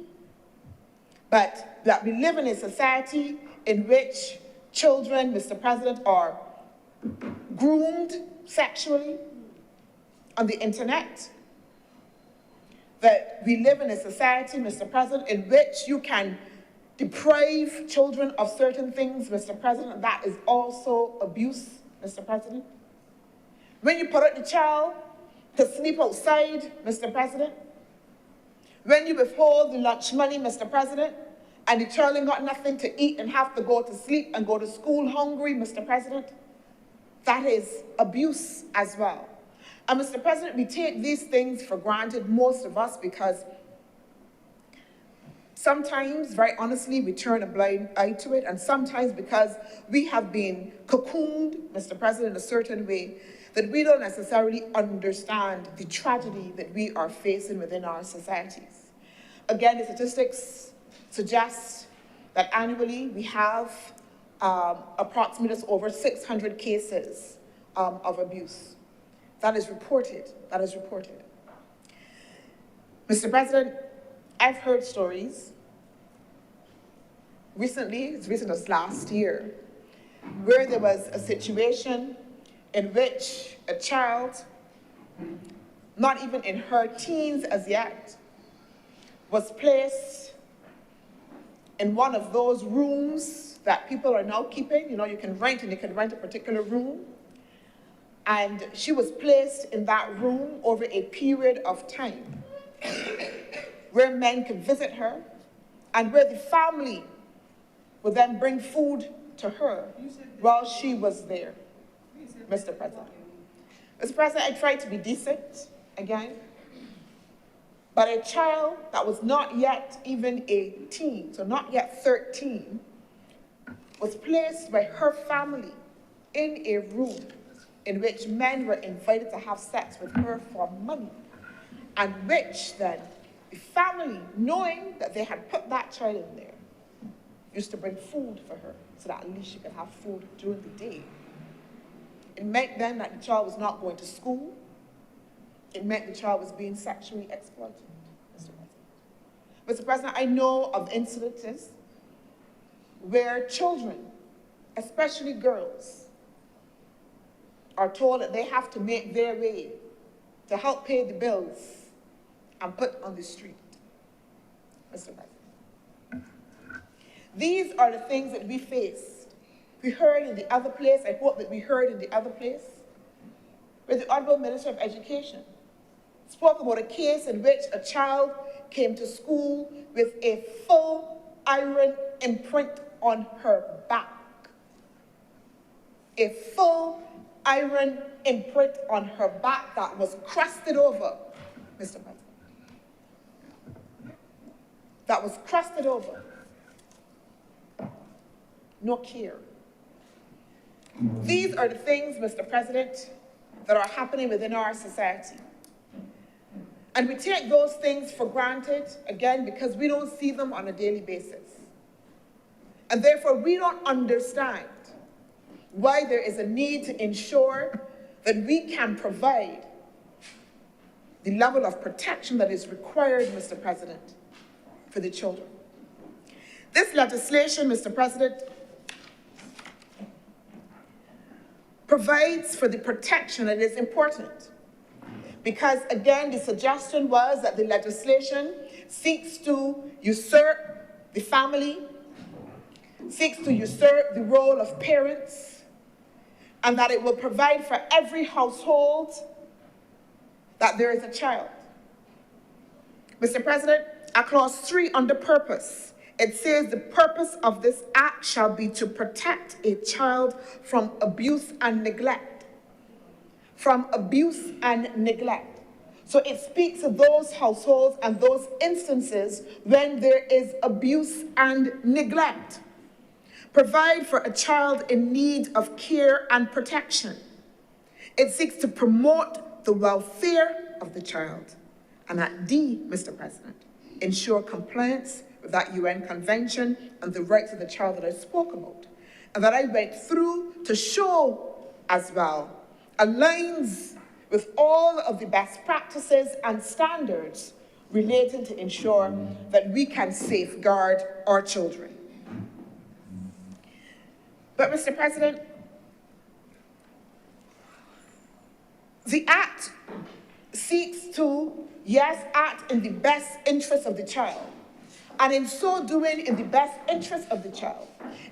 but that we live in a society in which children, Mr. President, are groomed sexually on the internet. That we live in a society, Mr. President, in which you can deprive children of certain things, Mr. President. That is also abuse, Mr. President. When you put out the child to sleep outside, Mr. President. When you withhold the lunch money, Mr. President, and the child ain't got nothing to eat and have to go to sleep and go to school hungry, Mr. President, that is abuse as well. And Mr. President, we take these things for granted, most of us, because sometimes, very honestly, we turn a blind eye to it, and sometimes because we have been cocooned, Mr. President, in a certain way, that we don't necessarily understand the tragedy that we are facing within our societies. Again, the statistics suggest that annually we have approximately over 600 cases of abuse. That is reported. That is reported. Mr. President, I've heard stories recently, as recent as last year, where there was a situation in which a child, not even in her teens as yet, was placed in one of those rooms that people are now keeping. You know, you can rent, and you can rent a particular room. And she was placed in that room over a period of time where men could visit her and where the family would then bring food to her while she was there, Mr. President. Mr. President, I tried to be decent, again. But a child that was not yet even 18, so not yet 13, was placed by her family in a room in which men were invited to have sex with her for money, and which then the family, knowing that they had put that child in there, used to bring food for her so that at least she could have food during the day. It meant then that the child was not going to school. It meant the child was being sexually exploited, Mr. President. Mr. President, I know of incidences where children, especially girls, are told that they have to make their way to help pay the bills and put on the street, Mr. President. These are the things that we faced. We heard in the other place, I hope that we heard in the other place, where the Honorable Minister of Education spoke about a case in which a child came to school with a full iron imprint on her back. A full iron imprint on her back that was crusted over, Mr. President. That was crusted over. No care. These are the things, Mr. President, that are happening within our society. And we take those things for granted, again, because we don't see them on a daily basis. And therefore, we don't understand why there is a need to ensure that we can provide the level of protection that is required, Mr. President, for the children. This legislation, Mr. President, provides for the protection that is important. Because, again, the suggestion was that the legislation seeks to usurp the family, seeks to usurp the role of parents, and that it will provide for every household that there is a child. Mr. President, at clause 3 under purpose, it says the purpose of this act shall be to protect a child from abuse and neglect. From abuse and neglect. So it speaks of those households and those instances when there is abuse and neglect. Provide for a child in need of care and protection. It seeks to promote the welfare of the child. And at D, Mr. President, ensure compliance with that UN Convention and the rights of the child that I spoke about. And that I went through to show as well aligns with all of the best practices and standards relating to ensure that we can safeguard our children. But, Mr. President, the Act seeks to, yes, act in the best interest of the child. And in so doing, in the best interest of the child,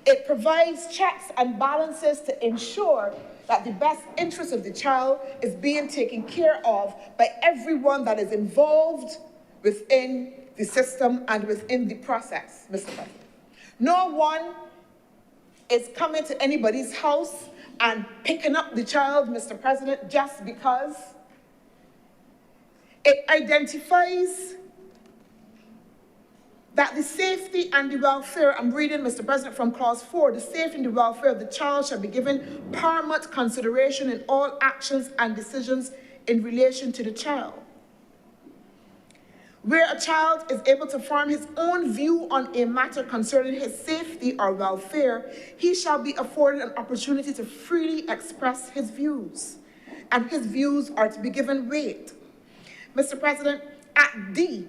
it provides checks and balances to ensure that the best interest of the child is being taken care of by everyone that is involved within the system and within the process, Mr. President. No one is coming to anybody's house and picking up the child, Mr. President, just because. It identifies that the safety and the welfare, I'm reading, Mr. President, from clause 4, the safety and the welfare of the child shall be given paramount consideration in all actions and decisions in relation to the child. Where a child is able to form his own view on a matter concerning his safety or welfare, he shall be afforded an opportunity to freely express his views, and his views are to be given weight. Mr. President, at D,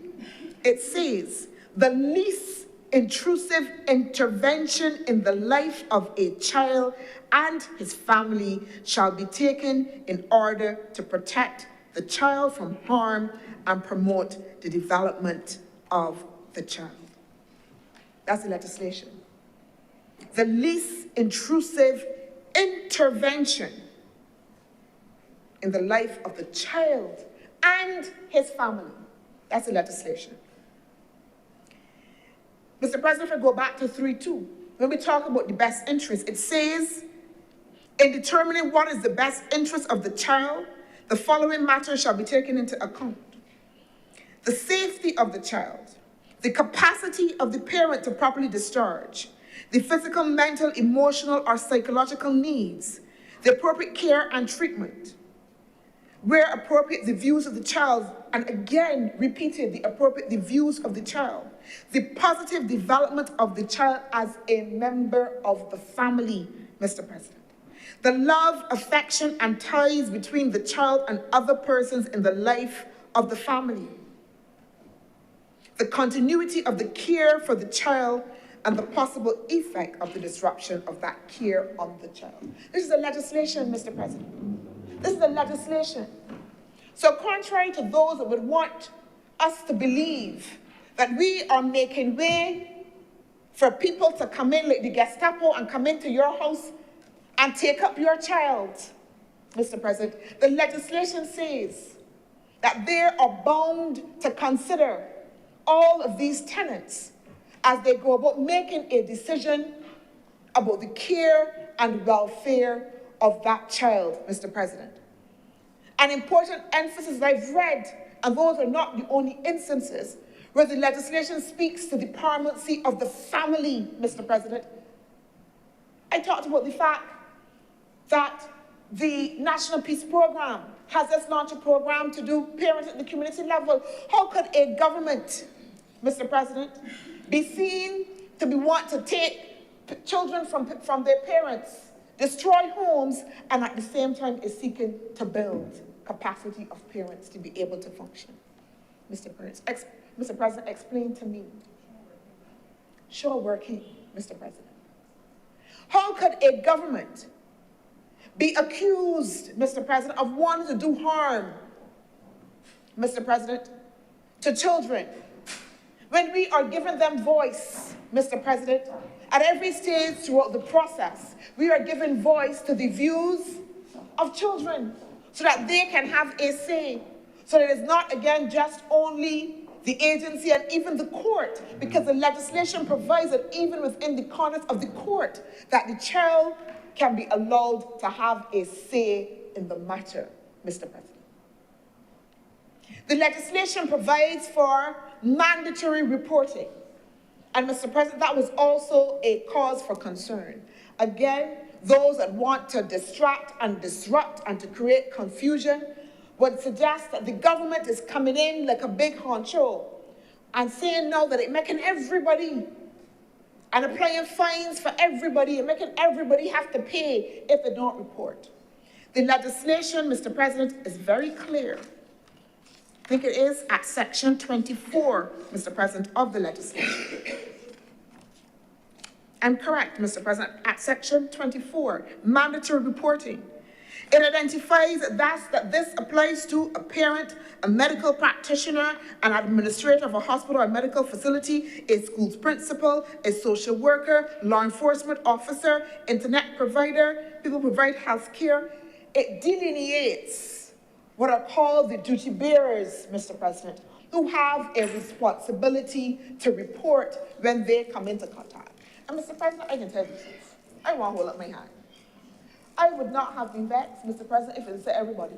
it says, the least intrusive intervention in the life of a child and his family shall be taken in order to protect the child from harm and promote the development of the child. That's the legislation. The least intrusive intervention in the life of the child and his family. That's the legislation. Mr. President, if I go back to 3.2, when we talk about the best interest, it says, in determining what is the best interest of the child, the following matters shall be taken into account. the safety of the child, the capacity of the parent to properly discharge, the physical, mental, emotional, or psychological needs, the appropriate care and treatment, where appropriate, the views of the child, and again, repeated, the appropriate, the views of the child, the positive development of the child as a member of the family, Mr. President. The love, affection, and ties between the child and other persons in the life of the family. The continuity of the care for the child and the possible effect of the disruption of that care on the child. This is the legislation, Mr. President. This is the legislation. So contrary to those that would want us to believe that we are making way for people to come in like the Gestapo and come into your house and take up your child, Mr. President, the legislation says that they are bound to consider all of these tenets as they go about making a decision about the care and welfare of that child, Mr. President. An important emphasis I've read, and those are not the only instances, where the legislation speaks to the paramountcy of the family, Mr. President. I talked about the fact that the National Peace Program has just launched a program to do parenting at the community level. How could a government, Mr. President, be seen to be want to take children from their parents, destroy homes, and at the same time is seeking to build capacity of parents to be able to function? Mr. President, explain to me. Sure working, Mr. President. How could a government be accused, Mr. President, of wanting to do harm, Mr. President, to children, when we are giving them voice, Mr. President? At every stage throughout the process, we are giving voice to the views of children so that they can have a say. So that it's not, again, just only the agency and even the court, because the legislation provides that even within the corners of the court, that the child can be allowed to have a say in the matter, Mr. President. The legislation provides for mandatory reporting. And Mr. President, that was also a cause for concern. Again, those that want to distract and disrupt and to create confusion would suggest that the government is coming in like a big honcho and saying now that it's making everybody and applying fines for everybody and making everybody have to pay if they don't report. The legislation, Mr. President, is very clear. I think it is at section 24, Mr. President, of the legislation. I'm correct, Mr. President, at section 24, mandatory reporting. It identifies that this applies to a parent, a medical practitioner, an administrator of a hospital or medical facility, a school's principal, a social worker, law enforcement officer, internet provider, people who provide health care. It delineates what are called the duty bearers, Mr. President, who have a responsibility to report when they come into contact. And Mr. President, I can tell you the truth. I want to hold up my hand. I would not have been vexed, Mr. President, if it said everybody.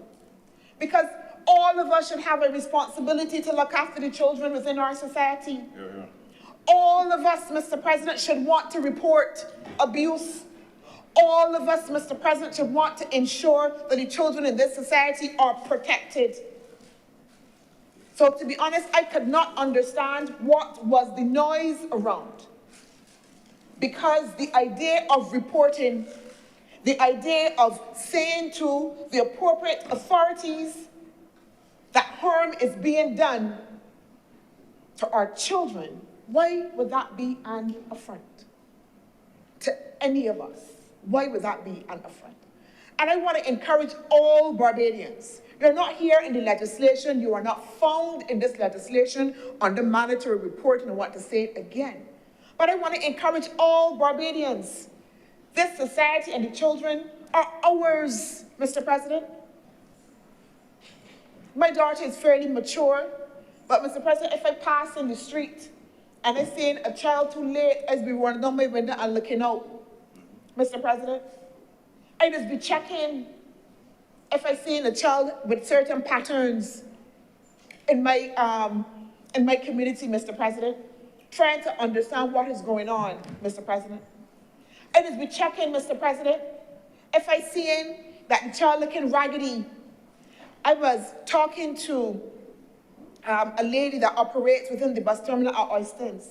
Because all of us should have a responsibility to look after the children within our society. Yeah. All of us, Mr. President, should want to report abuse. All of us, Mr. President, should want to ensure that the children in this society are protected. So to be honest, I could not understand what was the noise around. Because the idea of reporting, the idea of saying to the appropriate authorities that harm is being done to our children, why would that be an affront to any of us? Why would that be an affront? And I want to encourage all Barbadians. You're not here in the legislation. You are not found in this legislation under mandatory reporting. I want to say it again. But I want to encourage all Barbadians. This society and the children are ours, Mr. President. My daughter is fairly mature, but Mr. President, if I pass in the street and I see a child too late as we run down my window and looking out, Mr. President, I just be checking if I see a child with certain patterns in my in my community, Mr. President, trying to understand what is going on, Mr. President. And as we check in, Mr. President, if I see that the child looking raggedy, I was talking to a lady that operates within the bus terminal at Oystons,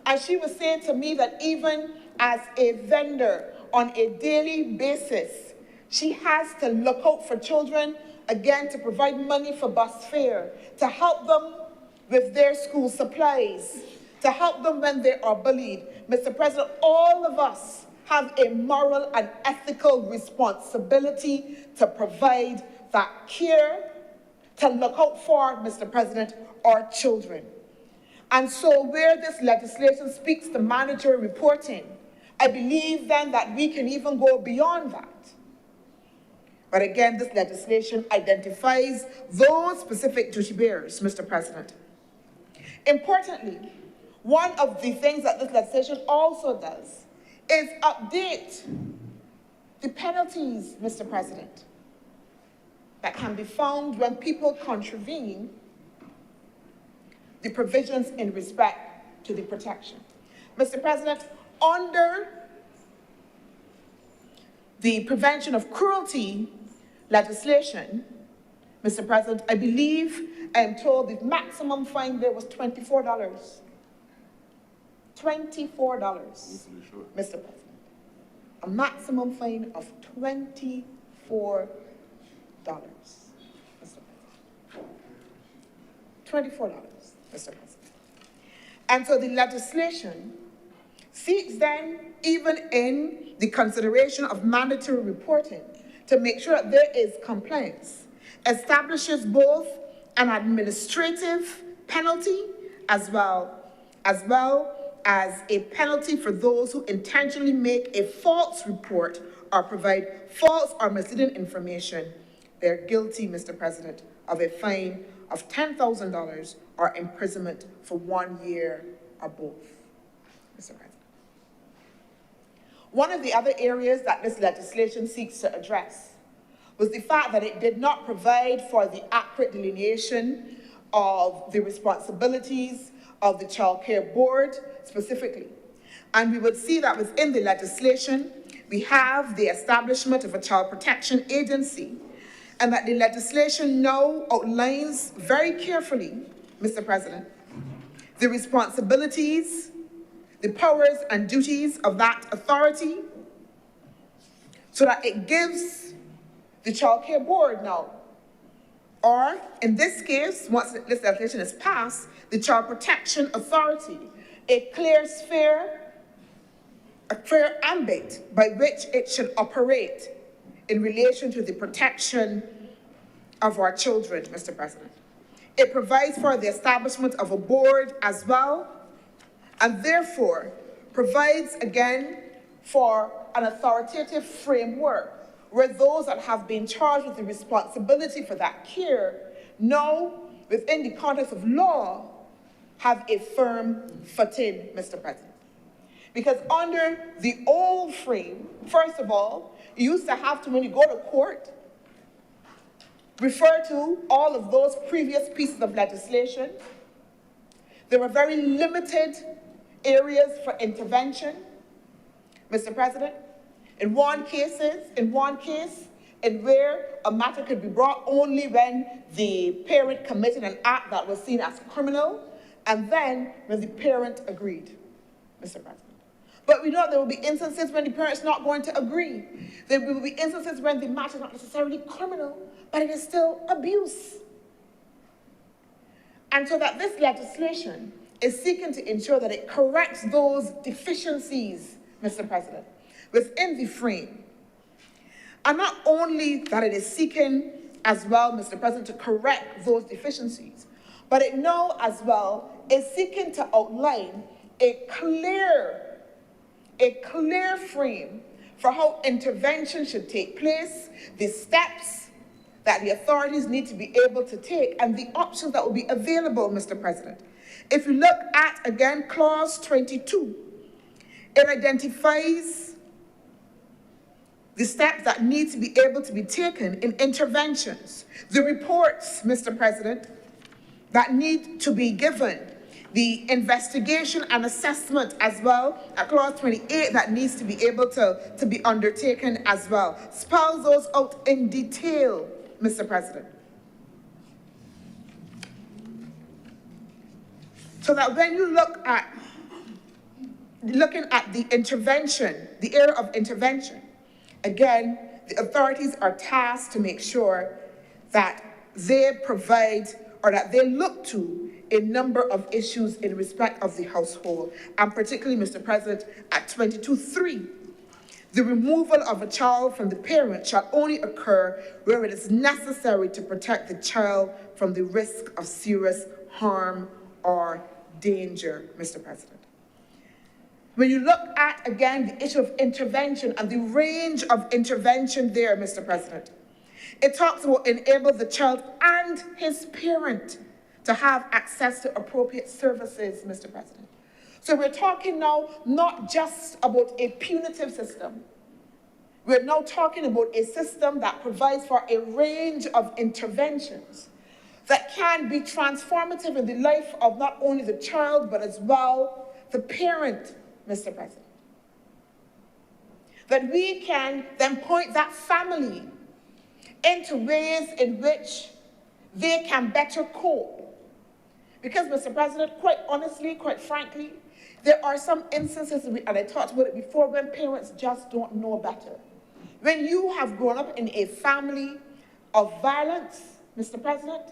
and she was saying to me that even as a vendor on a daily basis, she has to look out for children, again, to provide money for bus fare, to help them with their school supplies, to help them when they are bullied. Mr. President, all of us have a moral and ethical responsibility to provide that care, to look out for, Mr. President, our children. And so where this legislation speaks to mandatory reporting, I believe then that we can even go beyond that. But again, this legislation identifies those specific duty bearers, Mr. President. Importantly, one of the things that this legislation also does is update the penalties, Mr. President, that can be found when people contravene the provisions in respect to the protection. Mr. President, under the Prevention of Cruelty legislation, Mr. President, I believe I am told the maximum fine there was $24. $24, Mr. President. A maximum fine of $24, Mr. President. $24, Mr. President. And so the legislation seeks then, even in the consideration of mandatory reporting, to make sure that there is compliance, establishes both an administrative penalty as well as a penalty for those who intentionally make a false report or provide false or misleading information. They're guilty, Mr. President, of a fine of $10,000 or imprisonment for 1 year or both, Mr. President. One of the other areas that this legislation seeks to address was the fact that it did not provide for the accurate delineation of the responsibilities of the Child Care Board specifically. And we would see that within the legislation, we have the establishment of a Child Protection Agency, and that the legislation now outlines very carefully, Mr. President, the responsibilities, the powers and duties of that authority, so that it gives the Child Care Board now, or in this case, once this legislation is passed, the Child Protection Authority, a clear sphere, a clear ambit by which it should operate in relation to the protection of our children, Mr. President. It provides for the establishment of a board as well, and therefore provides again for an authoritative framework where those that have been charged with the responsibility for that care now, within the context of law, have a firm footing, Mr. President. Because under the old frame, first of all, you used to have to, when you go to court, refer to all of those previous pieces of legislation. There were very limited areas for intervention, Mr. President. In one case, in where a matter could be brought only when the parent committed an act that was seen as criminal, and then when the parent agreed, Mr. President. But we know there will be instances when the parent's not going to agree. There will be instances when the matter is not necessarily criminal, but it is still abuse. And so that this legislation is seeking to ensure that it corrects those deficiencies, Mr. President, within the frame. And not only that it is seeking as well, Mr. President, to correct those deficiencies, but it now as well is seeking to outline a clear frame for how intervention should take place, the steps that the authorities need to be able to take, and the options that will be available, Mr. President. If you look at, again, Clause 22, it identifies the steps that need to be able to be taken in interventions. The reports, Mr. President, that need to be given, the investigation and assessment as well, at clause 28, that needs to be able to be undertaken as well. Spell those out in detail, Mr. President. So that when you looking at the intervention, the area of intervention, again, the authorities are tasked to make sure that they provide or that they look to a number of issues in respect of the household, and particularly, Mr. President, at 22.3, the removal of a child from the parent shall only occur where it is necessary to protect the child from the risk of serious harm or danger, Mr. President. When you look at, again, the issue of intervention and the range of intervention there, Mr. President, it talks about enable the child and his parent to have access to appropriate services, Mr. President. So we're talking now not just about a punitive system. We're now talking about a system that provides for a range of interventions that can be transformative in the life of not only the child, but as well the parent, Mr. President. That we can then point that family into ways in which they can better cope. Because, Mr. President, quite honestly, quite frankly, there are some instances, and I talked about it before, when parents just don't know better. When you have grown up in a family of violence, Mr. President,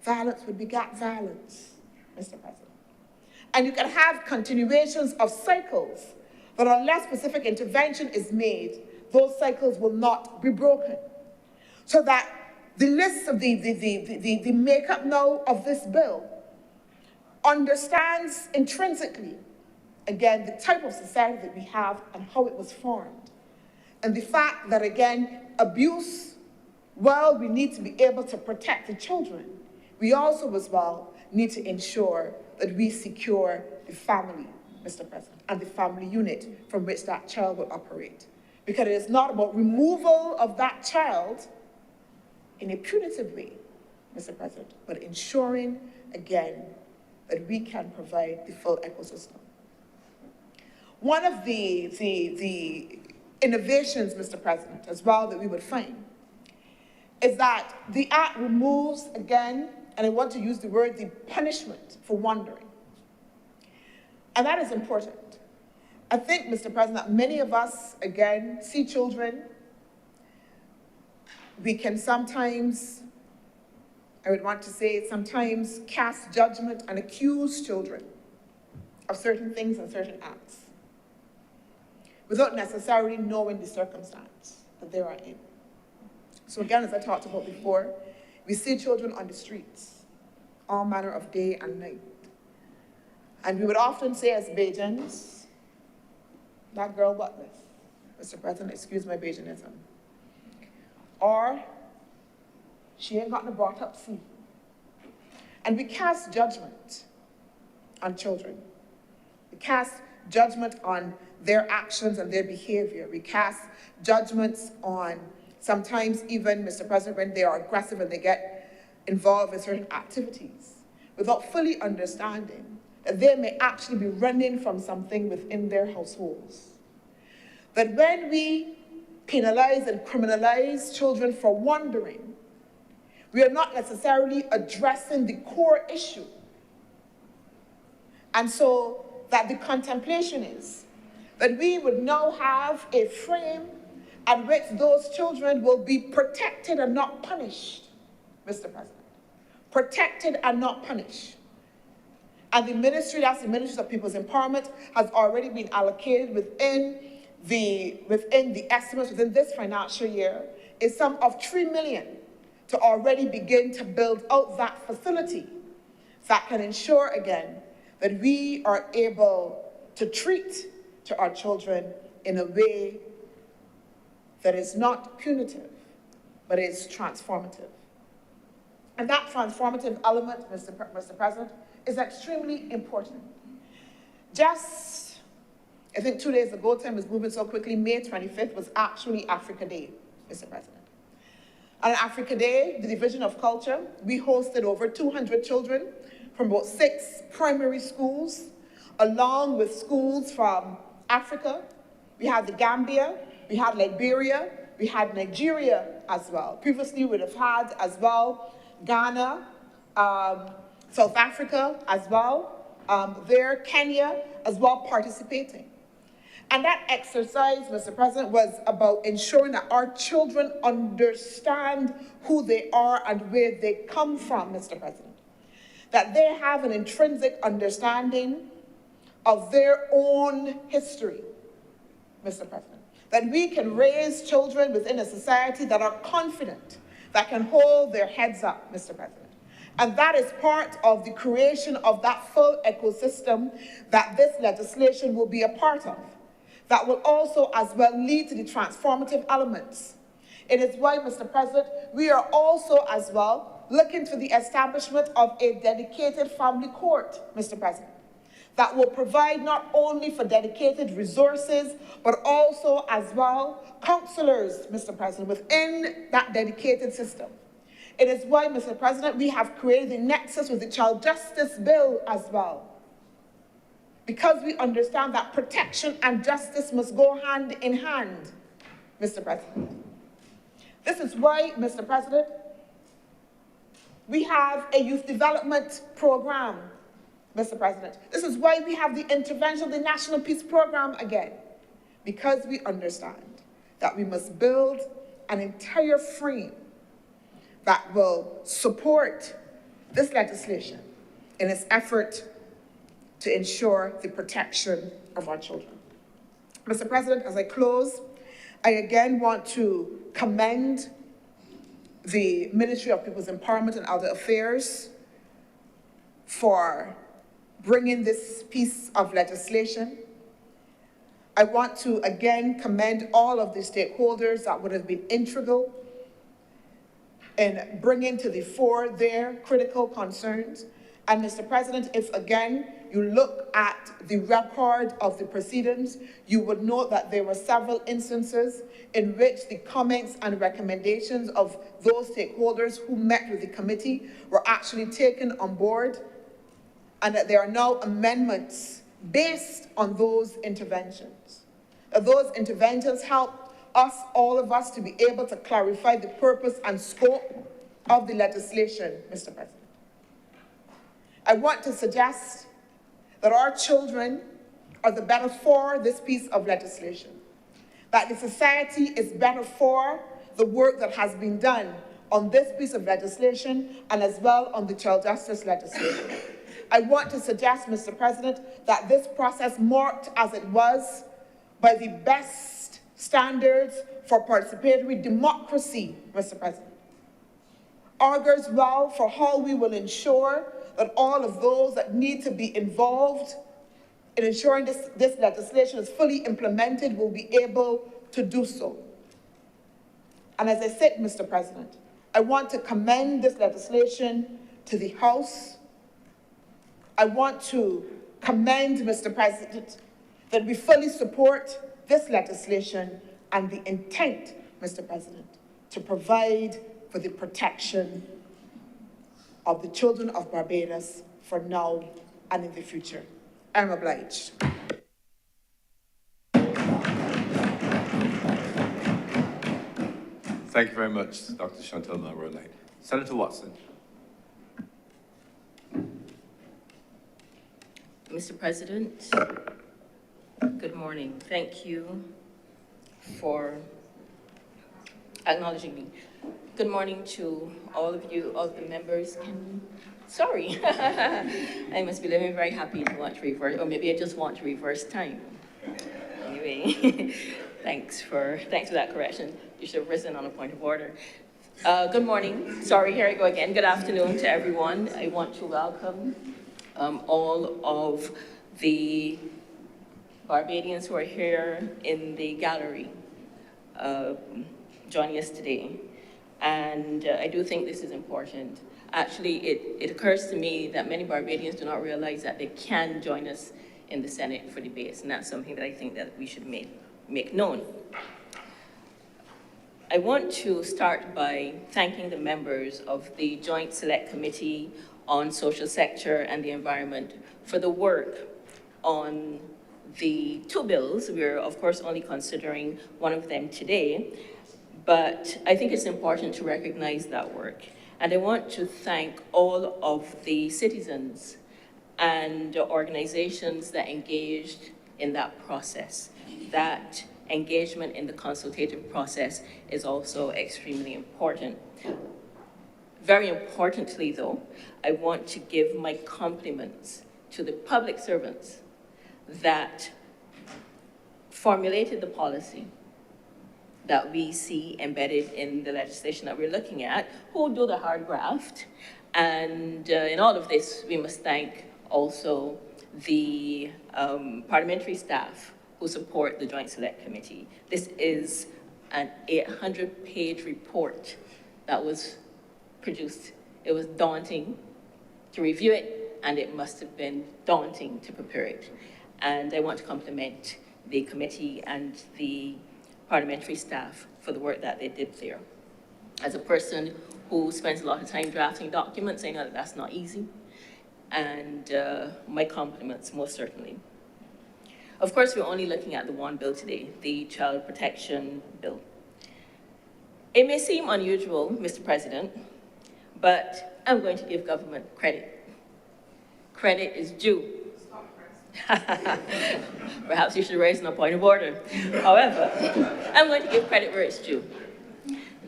violence would beget violence, Mr. President. And you can have continuations of cycles that unless specific intervention is made, those cycles will not be broken. So that the list of the makeup now of this bill understands intrinsically, again, the type of society that we have and how it was formed. And the fact that, again, abuse, well, we need to be able to protect the children. We also, as well, need to ensure that we secure the family, Mr. President, and the family unit from which that child will operate. Because it is not about removal of that child in a punitive way, Mr. President, but ensuring, again, that we can provide the full ecosystem. One of the innovations, Mr. President, as well, that we would find is that the Act removes, again, and I want to use the word, the punishment for wandering. And that is important. I think, Mr. President, that many of us, again, see children. We can sometimes, I would want to say, sometimes cast judgment and accuse children of certain things and certain acts without necessarily knowing the circumstance that they are in. So again, as I talked about before, we see children on the streets, all manner of day and night. And we would often say as Bajans, that girl what this? Mr. President, excuse my Bajanism. Or, she ain't gotten brought up see. And we cast judgment on children. We cast judgment on their actions and their behavior. We cast judgments on sometimes even, Mr. President, when they are aggressive and they get involved in certain activities without fully understanding that they may actually be running from something within their households. That when we penalize and criminalize children for wandering, we are not necessarily addressing the core issue. And so that the contemplation is that we would now have a frame at which those children will be protected and not punished, Mr. President. Protected and not punished. And the ministry, that's the Ministry of People's Empowerment, has already been allocated within the estimates within this financial year a sum of $3 million to already begin to build out that facility that can ensure, again, that we are able to treat to our children in a way that is not punitive, but is transformative. And that transformative element, Mr. President, is extremely important. Just, I think 2 days ago, time is moving so quickly, May 25th was actually Africa Day, Mr. President. On Africa Day, the Division of Culture, we hosted over 200 children promote 6 primary schools, along with schools from Africa. We had the Gambia, we had Liberia, we had Nigeria as well. Previously, we would have had as well Ghana, South Africa as well, there, Kenya as well participating. And that exercise, Mr. President, was about ensuring that our children understand who they are and where they come from, Mr. President. That they have an intrinsic understanding of their own history, Mr. President. That we can raise children within a society that are confident, that can hold their heads up, Mr. President. And that is part of the creation of that full ecosystem that this legislation will be a part of. That will also as well lead to the transformative elements. It is why, Mr. President, we are also as well looking for the establishment of a dedicated family court, Mr. President, that will provide not only for dedicated resources, but also as well counselors, Mr. President, within that dedicated system. It is why, Mr. President, we have created the nexus with the Child Justice Bill as well. Because we understand that protection and justice must go hand in hand, Mr. President. This is why, Mr. President, we have a youth development program, Mr. President. This is why we have the intervention of the National Peace Program again, because we understand that we must build an entire frame that will support this legislation in its effort to ensure the protection of our children. Mr. President, as I close, I again want to commend the Ministry of People's Empowerment and Elder Affairs for bringing this piece of legislation. I want to again commend all of the stakeholders that would have been integral in bringing to the fore their critical concerns. And Mr. President, if again you look at the record of the proceedings, you would note that there were several instances in which the comments and recommendations of those stakeholders who met with the committee were actually taken on board, and that there are now amendments based on those interventions. Those interventions help us, all of us, to be able to clarify the purpose and scope of the legislation, Mr. President. I want to suggest that our children are the better for this piece of legislation, that the society is better for the work that has been done on this piece of legislation and as well on the child justice legislation. I want to suggest, Mr. President, that this process, marked as it was by the best standards for participatory democracy, Mr. President, augurs well for how we will ensure that all of those that need to be involved in ensuring this legislation is fully implemented will be able to do so. And as I said, Mr. President, I want to commend this legislation to the House. I want to commend, Mr. President, that we fully support this legislation and the intent, Mr. President, to provide for the protection of the children of Barbados for now and in the future. I'm obliged. Thank you very much, Dr. Chantal Malroy-Knight. Senator Watson. Mr. President, good morning. Thank you for acknowledging me. Good morning to all of you, all of the members. Sorry, I must be living very happy to watch reverse, or maybe I just want to reverse time. Anyway, thanks for that correction. You should have risen on a point of order. Good morning. Sorry, here I go again. Good afternoon to everyone. I want to welcome all of the Barbadians who are here in the gallery joining us today. And I do think this is important. Actually, it occurs to me that many Barbadians do not realize that they can join us in the Senate for debates, and that's something that I think that we should make known. I want to start by thanking the members of the Joint Select Committee on social sector and the environment for the work on the two bills. We're, of course, only considering one of them today, but I think it's important to recognize that work. And I want to thank all of the citizens and organizations that engaged in that process. That engagement in the consultative process is also extremely important. Very importantly, though, I want to give my compliments to the public servants that formulated the policy that we see embedded in the legislation that we're looking at, who do the hard graft. And in all of this, we must thank also the parliamentary staff who support the Joint Select Committee. This is an 800-page report that was produced. It was daunting to review it, and it must have been daunting to prepare it. And I want to compliment the committee and the parliamentary staff for the work that they did there. As a person who spends a lot of time drafting documents, I know that that's not easy. And my compliments, most certainly. Of course, we're only looking at the one bill today, the Child Protection Bill. It may seem unusual, Mr. President, but I'm going to give government credit. Credit is due. Perhaps you should raise a point of order. However, I'm going to give credit where it's due.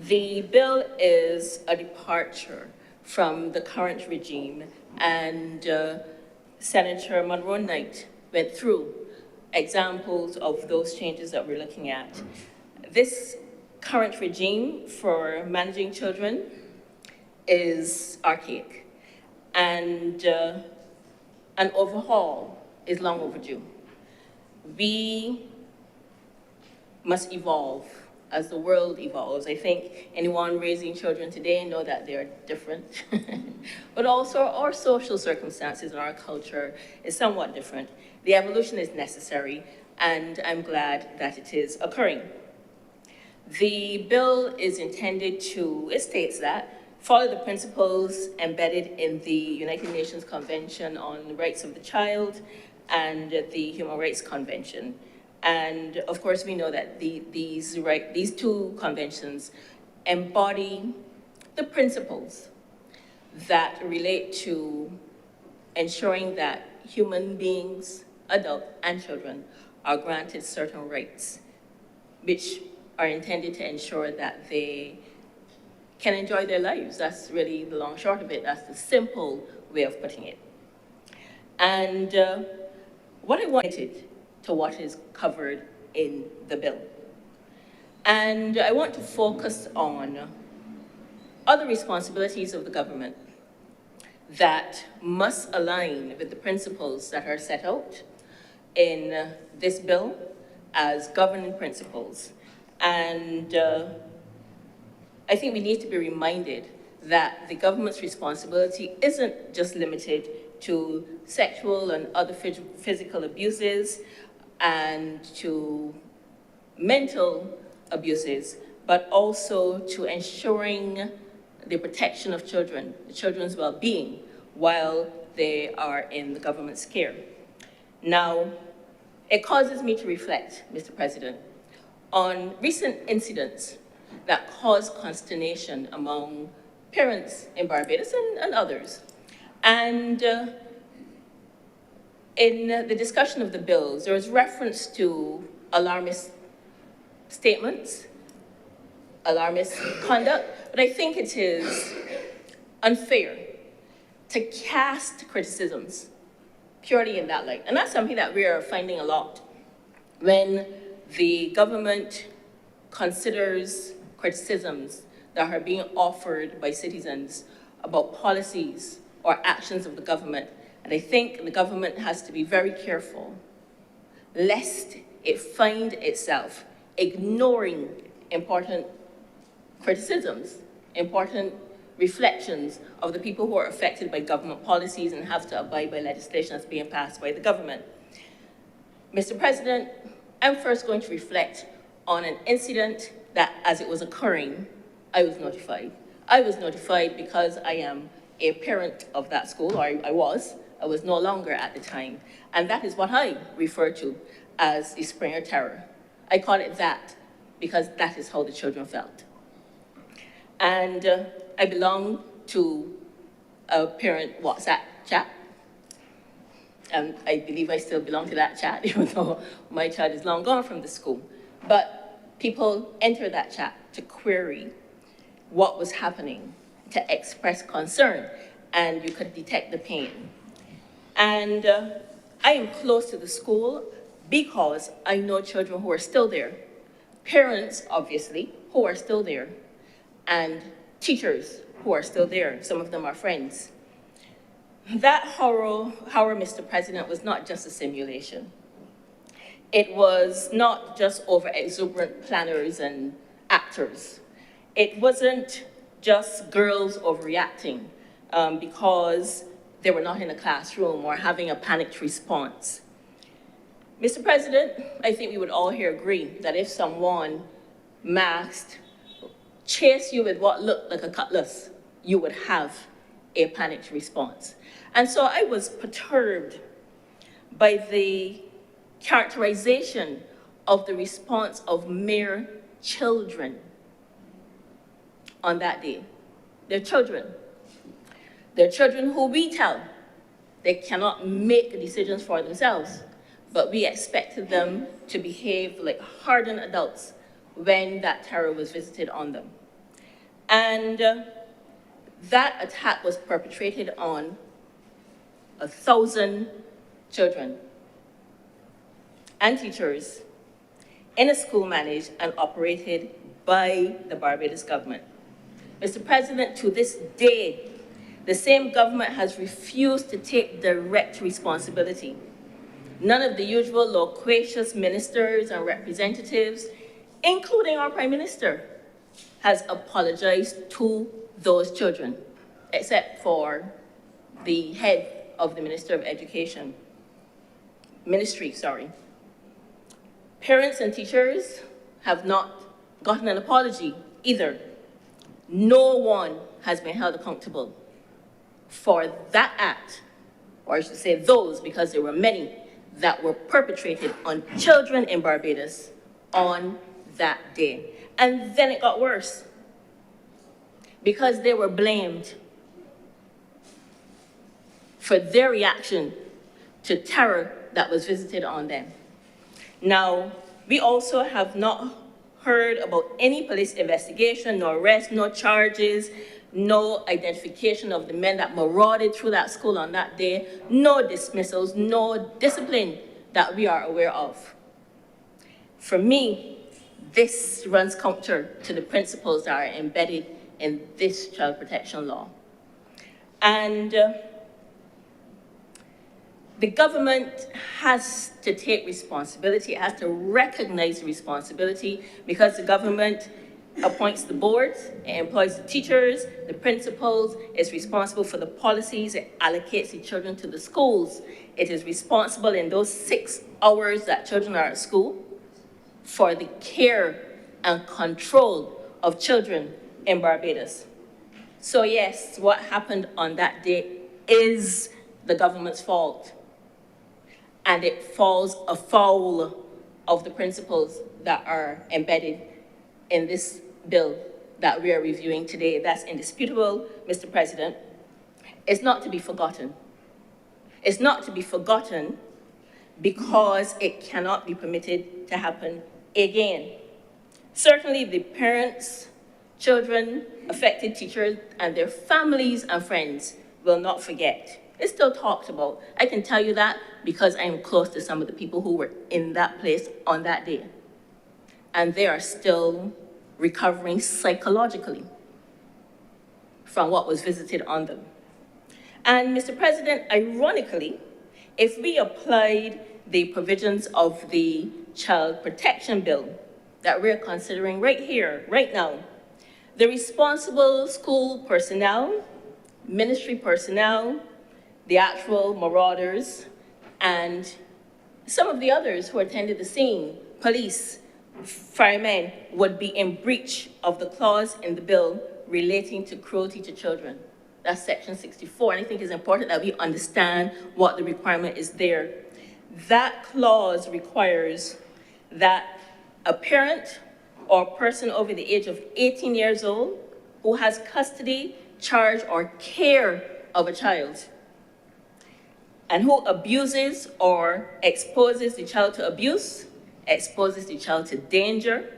The bill is a departure from the current regime, and Senator Monroe Knight went through examples of those changes that we're looking at. This current regime for managing children is archaic, and an overhaul is long overdue. We must evolve as the world evolves. I think anyone raising children today know that they're different, but also our social circumstances and our culture is somewhat different. The evolution is necessary, and I'm glad that it is occurring. The bill is intended to, it states that, follow the principles embedded in the United Nations Convention on the Rights of the Child and the Human Rights Convention. And of course, we know that these two conventions embody the principles that relate to ensuring that human beings, adults and children, are granted certain rights, which are intended to ensure that they can enjoy their lives. That's really the long short of it. That's the simple way of putting it. And what I wanted to what is covered in the bill. And I want to focus on other responsibilities of the government that must align with the principles that are set out in this bill as governing principles. And I think we need to be reminded that the government's responsibility isn't just limited to sexual and other physical abuses and to mental abuses, but also to ensuring the protection of children, the children's well-being, while they are in the government's care. Now, it causes me to reflect, Mr. President, on recent incidents that caused consternation among parents in Barbados and others. And in the discussion of the bills, there was reference to alarmist statements, alarmist conduct, but I think it is unfair to cast criticisms purely in that light. And that's something that we are finding a lot when the government considers criticisms that are being offered by citizens about policies or actions of the government. And I think the government has to be very careful lest it find itself ignoring important criticisms, important reflections of the people who are affected by government policies and have to abide by legislation that's being passed by the government. Mr. President, I'm first going to reflect on an incident that, as it was occurring, I was notified. I was notified because I am a parent of that school, or I was no longer at the time. And that is what I refer to as the Springer Terror. I call it that because that is how the children felt. And I belong to a parent WhatsApp chat. And I believe I still belong to that chat, even though my child is long gone from the school. But people enter that chat to query what was happening, to express concern, and you could detect the pain. And I am close to the school because I know children who are still there, parents, obviously, who are still there, and teachers who are still there. Some of them are friends. That horror, Mr. President, was not just a simulation. It was not just over-exuberant planners and actors. It wasn't just girls overreacting because they were not in a classroom or having a panicked response. Mr. President, I think we would all here agree that if someone masked chased you with what looked like a cutlass, you would have a panicked response. And so I was perturbed by the characterization of the response of mere children on that day. They're children. They're children who we tell they cannot make decisions for themselves, but we expected them to behave like hardened adults when that terror was visited on them. And that attack was perpetrated on 1,000 children and teachers in a school managed and operated by the Barbados government. Mr. President, to this day, the same government has refused to take direct responsibility. None of the usual loquacious ministers and representatives, including our Prime Minister, has apologized to those children, except for the head of the Ministry. Parents and teachers have not gotten an apology either. No one has been held accountable for that act, or I should say those, because there were many that were perpetrated on children in Barbados on that day. And then it got worse, because they were blamed for their reaction to terror that was visited on them. Now, we also have not heard about any police investigation, no arrest, no charges, no identification of the men that marauded through that school on that day, no dismissals, no discipline that we are aware of. For me, this runs counter to the principles that are embedded in this child protection law. And the government has to take responsibility. It has to recognize responsibility, because the government appoints the boards, it employs the teachers, the principals, it's responsible for the policies, it allocates the children to the schools. It is responsible in those 6 hours that children are at school for the care and control of children in Barbados. So yes, what happened on that day is the government's fault, and it falls afoul of the principles that are embedded in this bill that we are reviewing today. That's indisputable, Mr. President. It's not to be forgotten. It's not to be forgotten because it cannot be permitted to happen again. Certainly the parents, children, affected teachers, and their families and friends will not forget. It's still talked about. I can tell you that because I am close to some of the people who were in that place on that day. And they are still recovering psychologically from what was visited on them. And Mr. President, ironically, if we applied the provisions of the Child Protection Bill that we're considering right here, right now, the responsible school personnel, ministry personnel, the actual marauders, and some of the others who attended the scene, police, firemen, would be in breach of the clause in the bill relating to cruelty to children. That's section 64, and I think it's important that we understand what the requirement is there. That clause requires that a parent or person over the age of 18 years old who has custody, charge, or care of a child and who abuses or exposes the child to abuse, exposes the child to danger,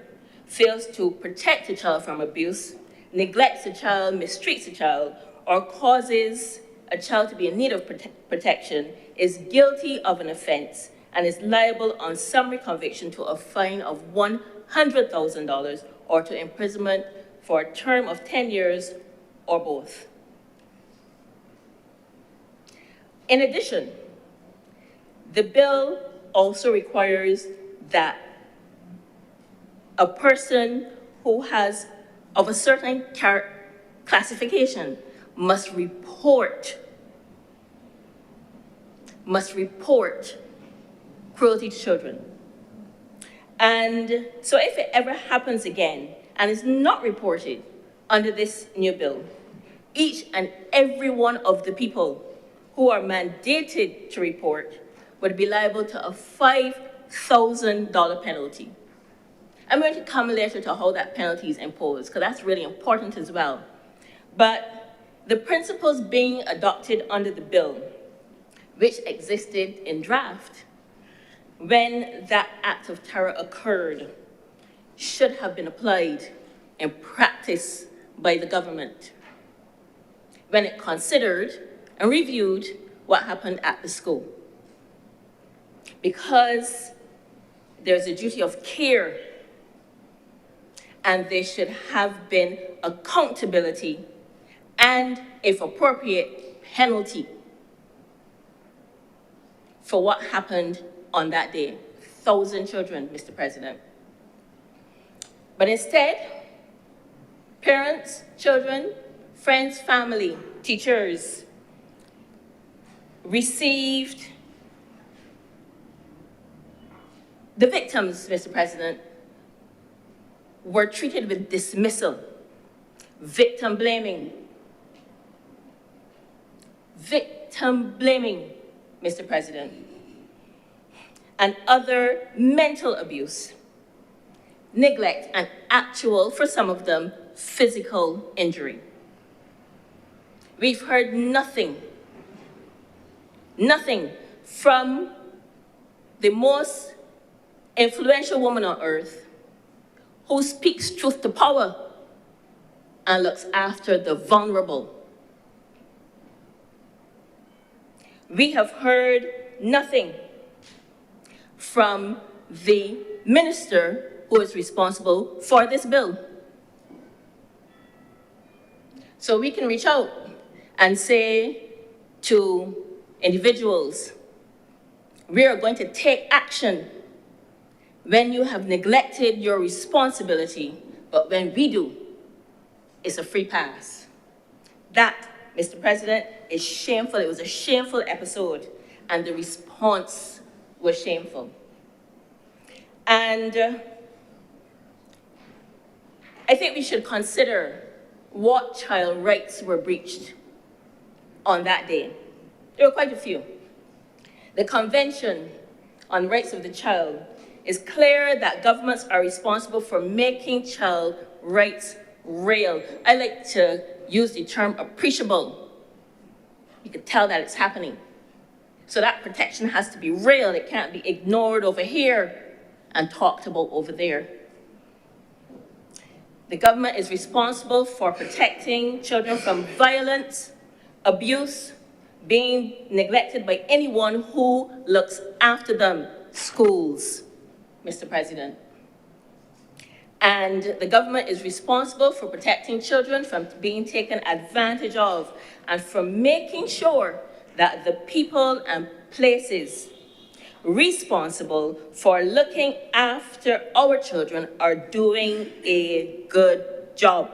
fails to protect the child from abuse, neglects the child, mistreats the child, or causes a child to be in need of protection is guilty of an offense and is liable on summary conviction to a fine of $100,000 or to imprisonment for a term of 10 years or both. In addition, the bill also requires that a person who has of a certain classification must report cruelty to children. And so if it ever happens again and is not reported under this new bill, each and every one of the people who are mandated to report would be liable to a $5,000 penalty. I'm going to come later to how that penalty is imposed, because that's really important as well. But the principles being adopted under the bill, which existed in draft when that act of terror occurred, should have been applied in practice by the government when it considered and reviewed what happened at the school. Because there's a duty of care and there should have been accountability and, if appropriate, penalty for what happened on that day. 1,000 children, Mr. President. But instead, parents, children, friends, family, teachers received the victims, Mr. President, were treated with dismissal, victim blaming, Mr. President, and other mental abuse, neglect, and actual, for some of them, physical injury. We've heard nothing from the most influential woman on earth who speaks truth to power and looks after the vulnerable. We have heard nothing from the minister who is responsible for this bill. So we can reach out and say to individuals, we are going to take action when you have neglected your responsibility, but when we do, it's a free pass. That, Mr. President, is shameful. It was a shameful episode, and the response was shameful. And I think we should consider what child rights were breached on that day. There were quite a few. The Convention on Rights of the Child is clear that governments are responsible for making child rights real. I like to use the term appreciable. You can tell that it's happening. So that protection has to be real. It can't be ignored over here and talked about over there. The government is responsible for protecting children from violence, abuse, being neglected by anyone who looks after them, schools, Mr. President. And the government is responsible for protecting children from being taken advantage of and for making sure that the people and places responsible for looking after our children are doing a good job.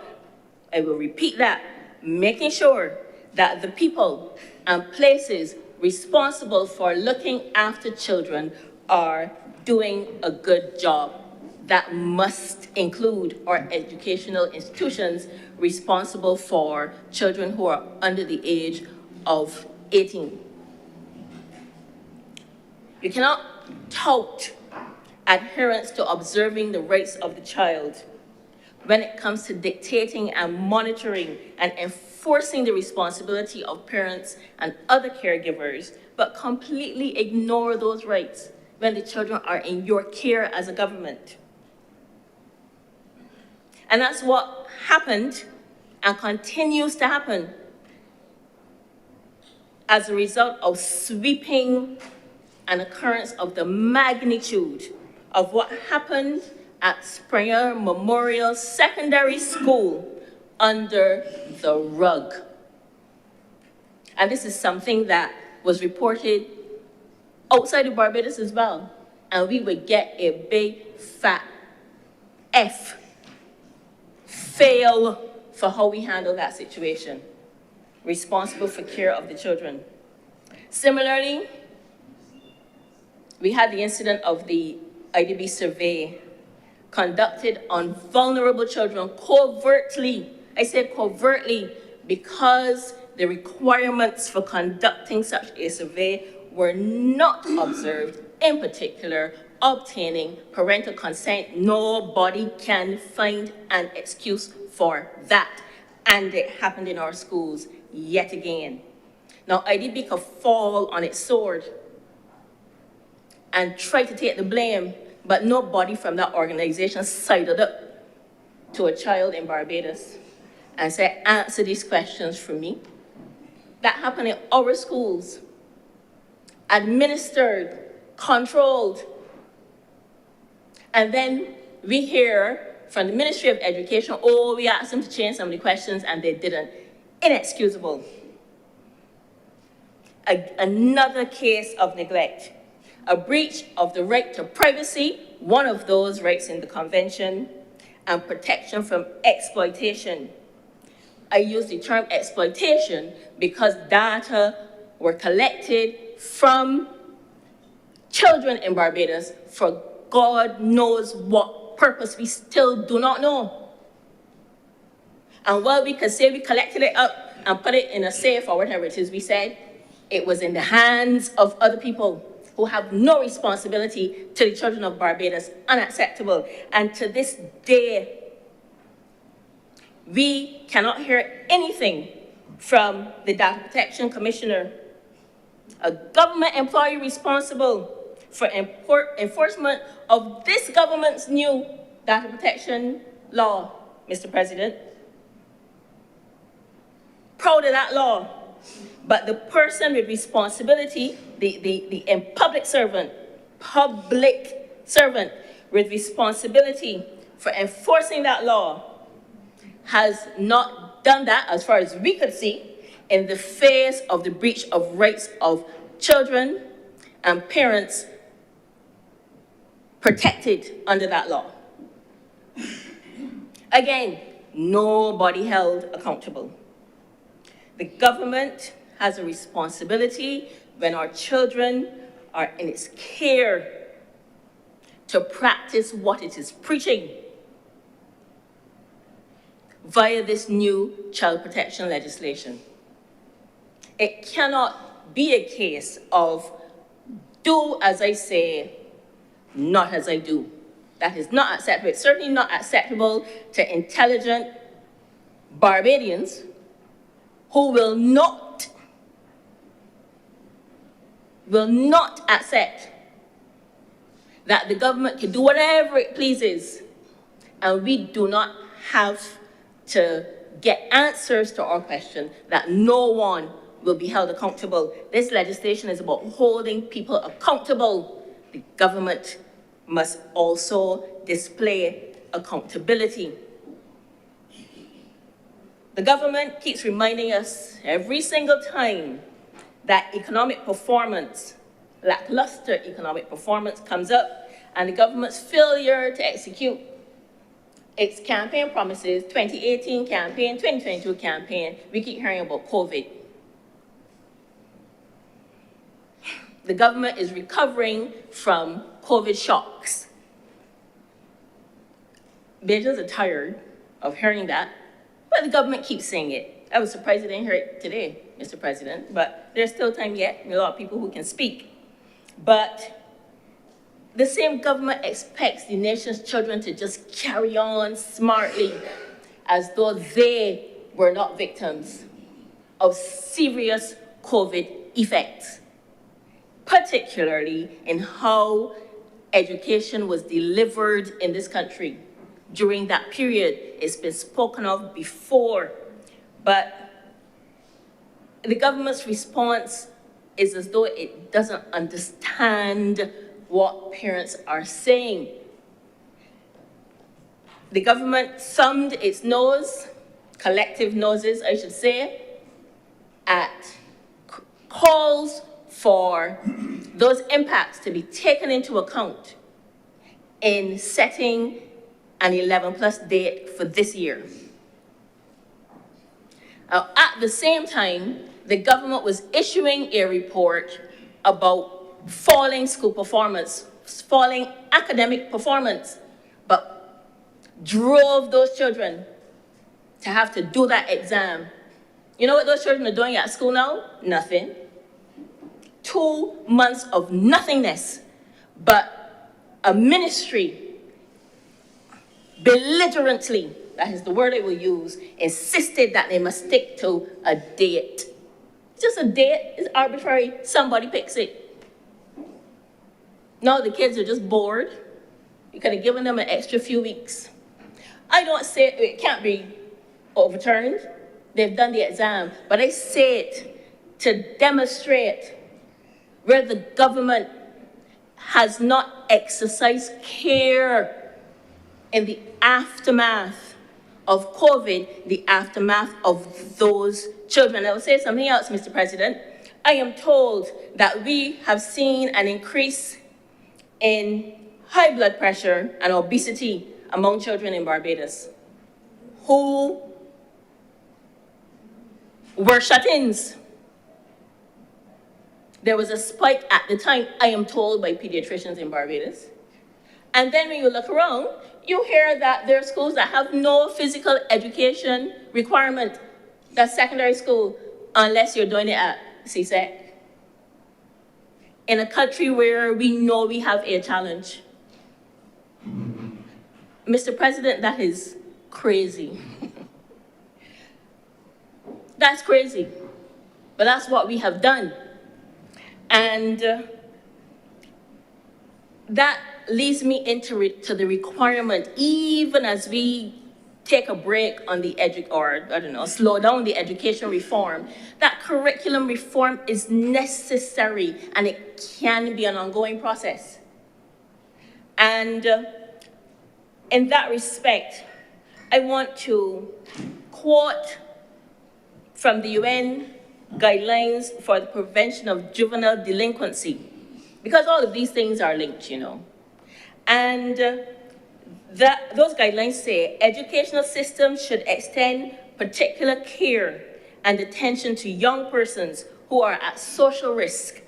I will repeat that, making sure that the people and places responsible for looking after children are doing a good job. that must include our educational institutions responsible for children who are under the age of 18. You cannot tout adherence to observing the rights of the child when it comes to dictating and monitoring and enforcing the responsibility of parents and other caregivers, but completely ignore those rights when the children are in your care as a government. And that's what happened and continues to happen as a result of sweeping an occurrence of the magnitude of what happened at Springer Memorial Secondary School under the rug. And this is something that was reported outside of Barbados as well. And we would get a big fat F, fail, for how we handle that situation, responsible for care of the children. Similarly, we had the incident of the IDB survey conducted on vulnerable children covertly. I said covertly because the requirements for conducting such a survey were not observed, in particular, obtaining parental consent. Nobody can find an excuse for that. And it happened in our schools yet again. Now, IDB could fall on its sword and try to take the blame, but nobody from that organization sided up to a child in Barbados and said, answer these questions for me. That happened in our schools, administered, controlled. And then we hear from the Ministry of Education, oh, we asked them to change some of the questions and they didn't. Inexcusable. Another case of neglect. A breach of the right to privacy, one of those rights in the convention, and protection from exploitation. I use the term exploitation because data were collected from children in Barbados for God knows what purpose, we still do not know. And while we could say we collected it up and put it in a safe or whatever it is we said, it was in the hands of other people who have no responsibility to the children of Barbados. Unacceptable. And to this day, we cannot hear anything from the Data Protection Commissioner, a government employee responsible for enforcement of this government's new data protection law, Mr. President. Proud of that law. But the person with responsibility, the public servant with responsibility for enforcing that law has not done that, as far as we could see, in the face of the breach of rights of children and parents protected under that law. Again, nobody held accountable. The government has a responsibility when our children are in its care to practice what it is preaching via this new child protection legislation. It cannot be a case of do as I say, not as I do. That is not acceptable. It's certainly not acceptable to intelligent Barbadians who will not accept that the government can do whatever it pleases, and we do not have to get answers to our question, that no one will be held accountable. This legislation is about holding people accountable. The government must also display accountability. The government keeps reminding us every single time that economic performance, lackluster economic performance comes up, and the government's failure to execute its campaign promises, 2018 campaign, 2022 campaign, we keep hearing about COVID. The government is recovering from COVID shocks. Beijers are tired of hearing that, but the government keeps saying it. I was surprised I didn't hear it today, Mr. President, but there's still time yet. There are a lot of people who can speak. But the same government expects the nation's children to just carry on smartly as though they were not victims of serious COVID effects, particularly in how education was delivered in this country during that period. It's been spoken of before, but the government's response is as though it doesn't understand what parents are saying. The government thumbed its nose, collective noses, I should say, at calls for those impacts to be taken into account in setting an 11+ date for this year. At the same time, the government was issuing a report about falling school performance, falling academic performance, but drove those children to have to do that exam. You know what those children are doing at school now? Nothing. 2 months of nothingness, but a ministry belligerently, that is the word I will use, insisted that they must stick to a date. Just a date is arbitrary, somebody picks it. Now the kids are just bored. You could have given them an extra few weeks. I don't say it can't be overturned. They've done the exam, but I say it to demonstrate where the government has not exercised care in the aftermath of COVID, the aftermath of those children. I will say something else, Mr. President. I am told that we have seen an increase in high blood pressure and obesity among children in Barbados who were shut-ins. There was a spike at the time, I am told, by pediatricians in Barbados. And then when you look around, you hear that there are schools that have no physical education requirement. That's secondary school, unless you're doing it at CSEC. In a country where we know we have a challenge. Mr. President, that is crazy. That's crazy. But that's what we have done. And that leads me to the requirement, even as we take a break on the slow down the education reform, that curriculum reform is necessary and it can be an ongoing process. And in that respect, I want to quote from the UN guidelines for the prevention of juvenile delinquency, because all of these things are linked, you know. And those guidelines say educational systems should extend particular care and attention to young persons who are at social risk.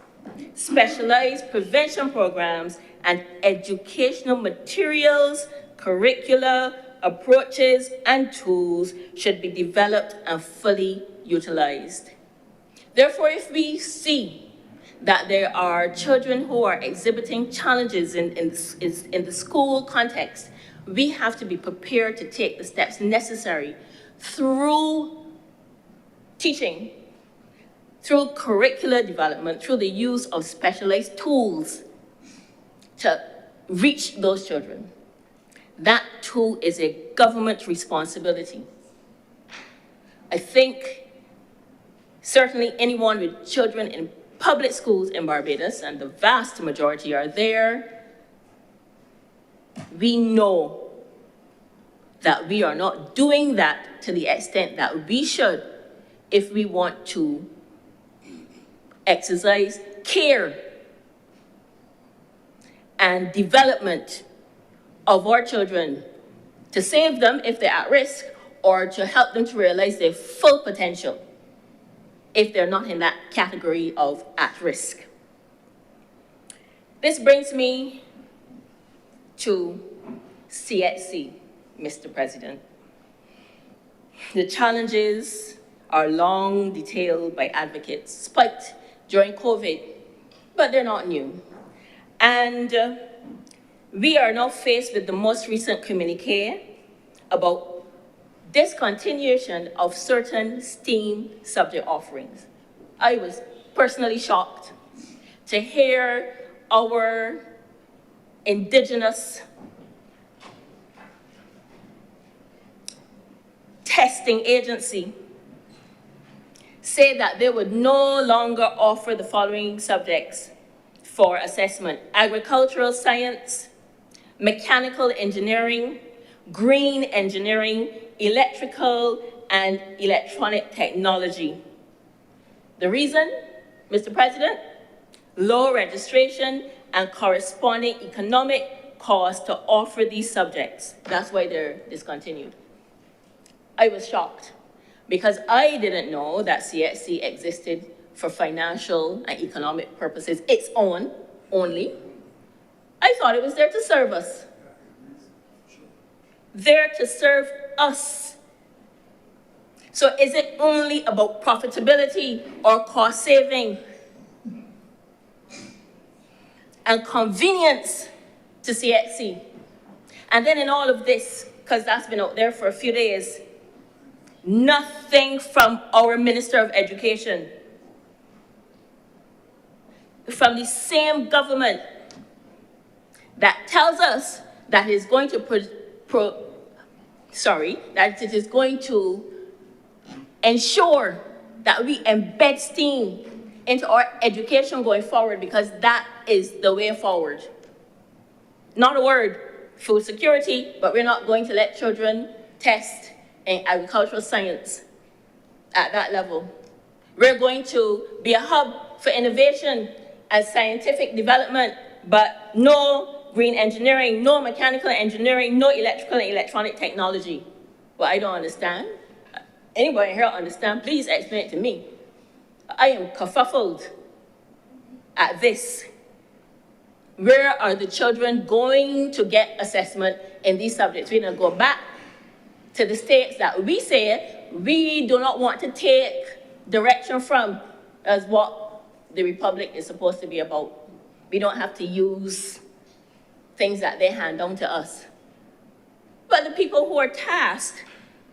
Specialized prevention programs and educational materials, curricula, approaches, and tools should be developed and fully utilized. Therefore, if we see that there are children who are exhibiting challenges in the school context, we have to be prepared to take the steps necessary through teaching, through curricular development, through the use of specialized tools to reach those children. That too is a government responsibility. I think certainly anyone with children in public schools in Barbados, and the vast majority are there, we know that we are not doing that to the extent that we should if we want to exercise care and development of our children to save them if they're at risk or to help them to realize their full potential if they're not in that category of at risk. This brings me to CHC. Mr. President. The challenges are long detailed by advocates, spiked during COVID, but they're not new. And we are now faced with the most recent communique about discontinuation of certain STEAM subject offerings. I was personally shocked to hear our Indigenous testing agency say that they would no longer offer the following subjects for assessment: agricultural science, mechanical engineering, green engineering, electrical and electronic technology. The reason, Mr. President? Low registration and corresponding economic cost to offer these subjects. That's why they're discontinued. I was shocked because I didn't know that CXC existed for financial and economic purposes, its own only. I thought it was there to serve us. There to serve us. So is it only about profitability or cost saving and convenience to CXC? And then in all of this, because that's been out there for a few days, nothing from our Minister of Education, from the same government that tells us that it is going to that it is going to ensure that we embed STEAM into our education going forward, because that is the way forward. Not a word, food security, but we're not going to let children test in agricultural science at that level. We're going to be a hub for innovation and scientific development, but no green engineering, no mechanical engineering, no electrical and electronic technology. Well, I don't understand. Anybody here understand? Please explain it to me. I am kerfuffled at this. Where are the children going to get assessment in these subjects? We're going to go back to the states that we say we do not want to take direction from as what the Republic is supposed to be about. We don't have to use things that they hand down to us. But the people who are tasked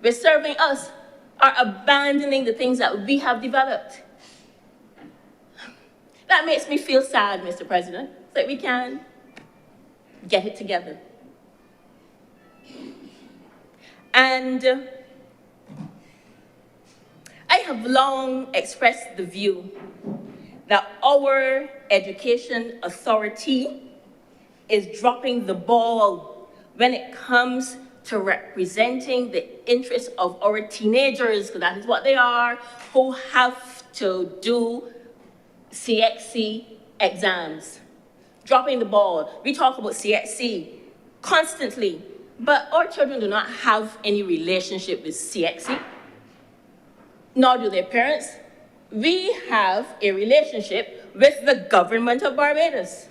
with serving us are abandoning the things that we have developed. That makes me feel sad, Mr. President, that we can get it together. And I have long expressed the view that our education authority is dropping the ball when it comes to representing the interests of our teenagers, because that is what they are, who have to do CXC exams. Dropping the ball. We talk about CXC constantly, but our children do not have any relationship with CXC, nor do their parents. We have a relationship with the government of Barbados.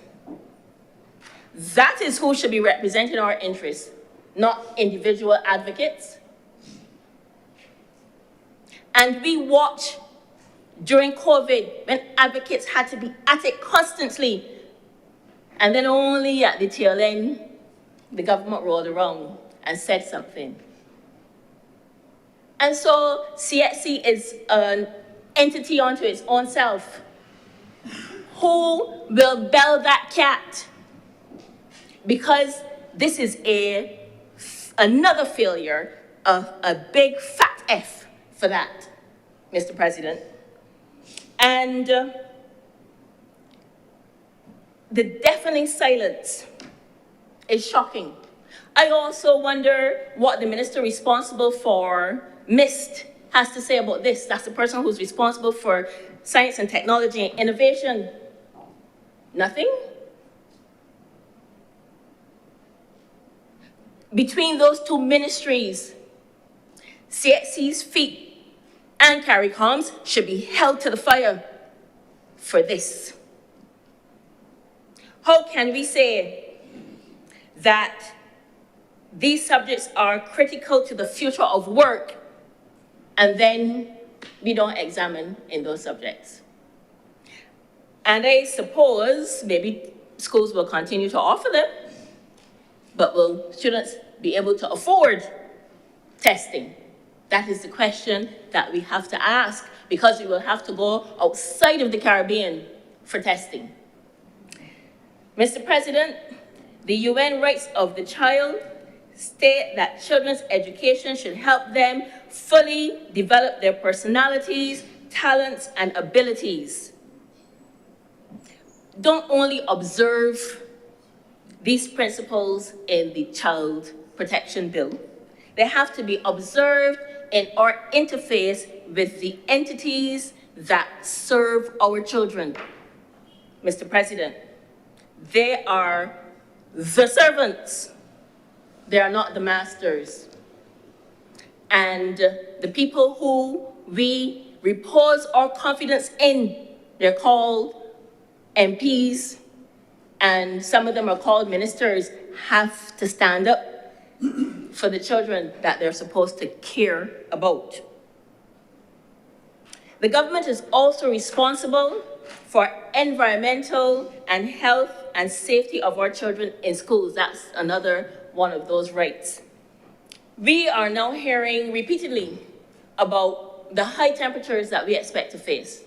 That is who should be representing our interests, not individual advocates. And we watch during COVID when advocates had to be at it constantly, and then only at the tail end, the government rolled around and said something. And so CXC is an entity unto its own self. Who will bell that cat? Because this is another failure of a big fat F for that, Mr. President. And the deafening silence is shocking. I also wonder what the minister responsible for MIST has to say about this. That's the person who's responsible for science and technology and innovation. Nothing? Between those two ministries, CXC's feet and CARICOM's should be held to the fire for this. How can we say that these subjects are critical to the future of work, and then we don't examine in those subjects. And I suppose maybe schools will continue to offer them, but will students be able to afford testing? That is the question that we have to ask, because we will have to go outside of the Caribbean for testing. Mr. President, the UN Rights of the Child state that children's education should help them fully develop their personalities, talents, and abilities. Don't only observe these principles in the Child Protection Bill. They have to be observed in our interface with the entities that serve our children. Mr. President, they are the servants. They are not the masters. And the people who we repose our confidence in, they're called MPs, and some of them are called ministers, have to stand up for the children that they're supposed to care about. The government is also responsible for environmental and health and safety of our children in schools. That's another one of those rights. We are now hearing repeatedly about the high temperatures that we expect to face.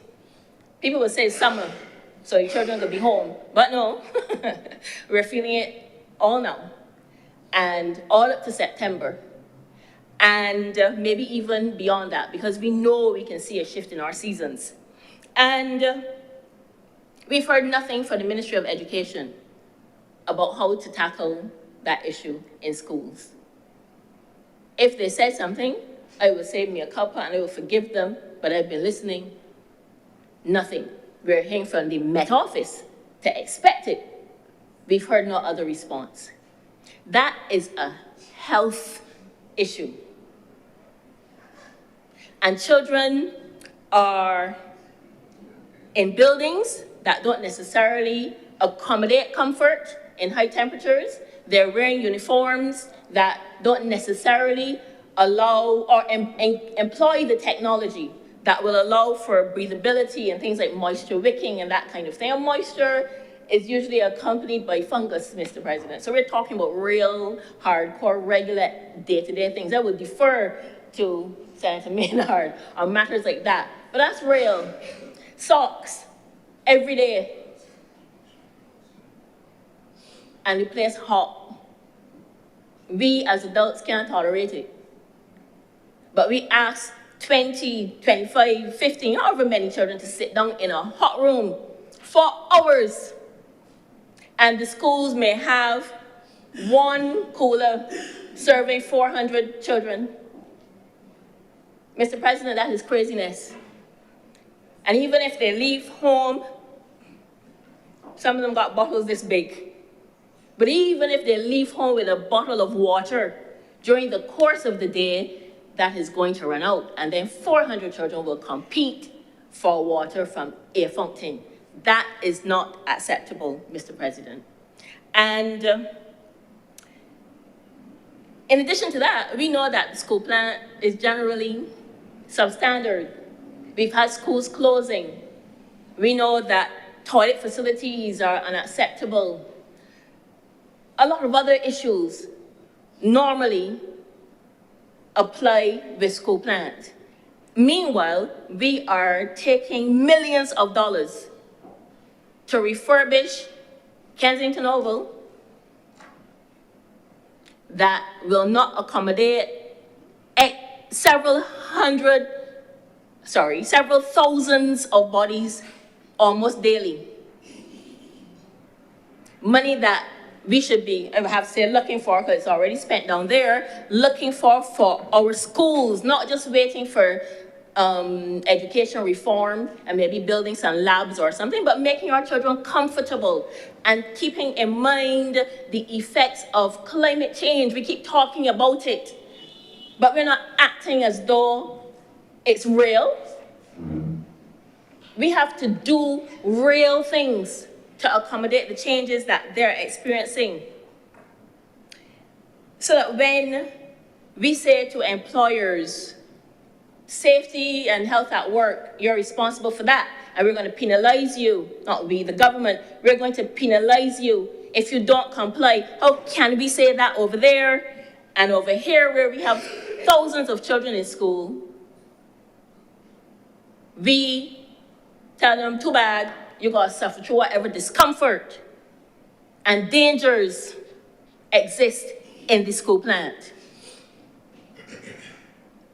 People will say summer, so your children will be home. But no, we're feeling it all now, and all up to September, and maybe even beyond that, because we know we can see a shift in our seasons. And we've heard nothing from the Ministry of Education about how to tackle that issue in schools. If they said something, I will save me a cuppa and I will forgive them, but I've been listening. Nothing. We're hearing from the Met Office to expect it. We've heard no other response. That is a health issue. And children are in buildings that don't necessarily accommodate comfort in high temperatures. They're wearing uniforms that don't necessarily allow or employ the technology that will allow for breathability and things like moisture wicking and that kind of thing. And moisture is usually accompanied by fungus, Mr. President. So we're talking about real, hardcore, regular, day-to-day things. I would defer to Senator Maynard on matters like that. But that's real. Socks, every day. And the place hot. We as adults can't tolerate it. But we ask 20, 25, 15, however many children to sit down in a hot room for hours. And the schools may have one cooler serving 400 children. Mr. President, that is craziness. And even if they leave home, some of them got bottles this big. But even if they leave home with a bottle of water, during the course of the day, that is going to run out. And then 400 children will compete for water from a fountain. That is not acceptable, Mr. President. And in addition to that, we know that the school plan is generally substandard. We've had schools closing. We know that toilet facilities are unacceptable. A lot of other issues normally apply with school plans. Meanwhile, we are taking millions of dollars to refurbish Kensington Oval that will not accommodate several thousands of bodies almost daily. Money that we should be, I have to say, looking for, because it's already spent down there, looking for our schools, not just waiting for education reform and maybe building some labs or something, but making our children comfortable and keeping in mind the effects of climate change. We keep talking about it, but we're not acting as though it's real. We have to do real things to accommodate the changes that they're experiencing. so that when we say to employers, safety and health at work, you're responsible for that, and we're going to penalize you, not we, the government, we're going to penalize you if you don't comply. How can we say that over there and over here where we have thousands of children in school? We tell them, too bad, you got to suffer through whatever discomfort and dangers exist in the school plant.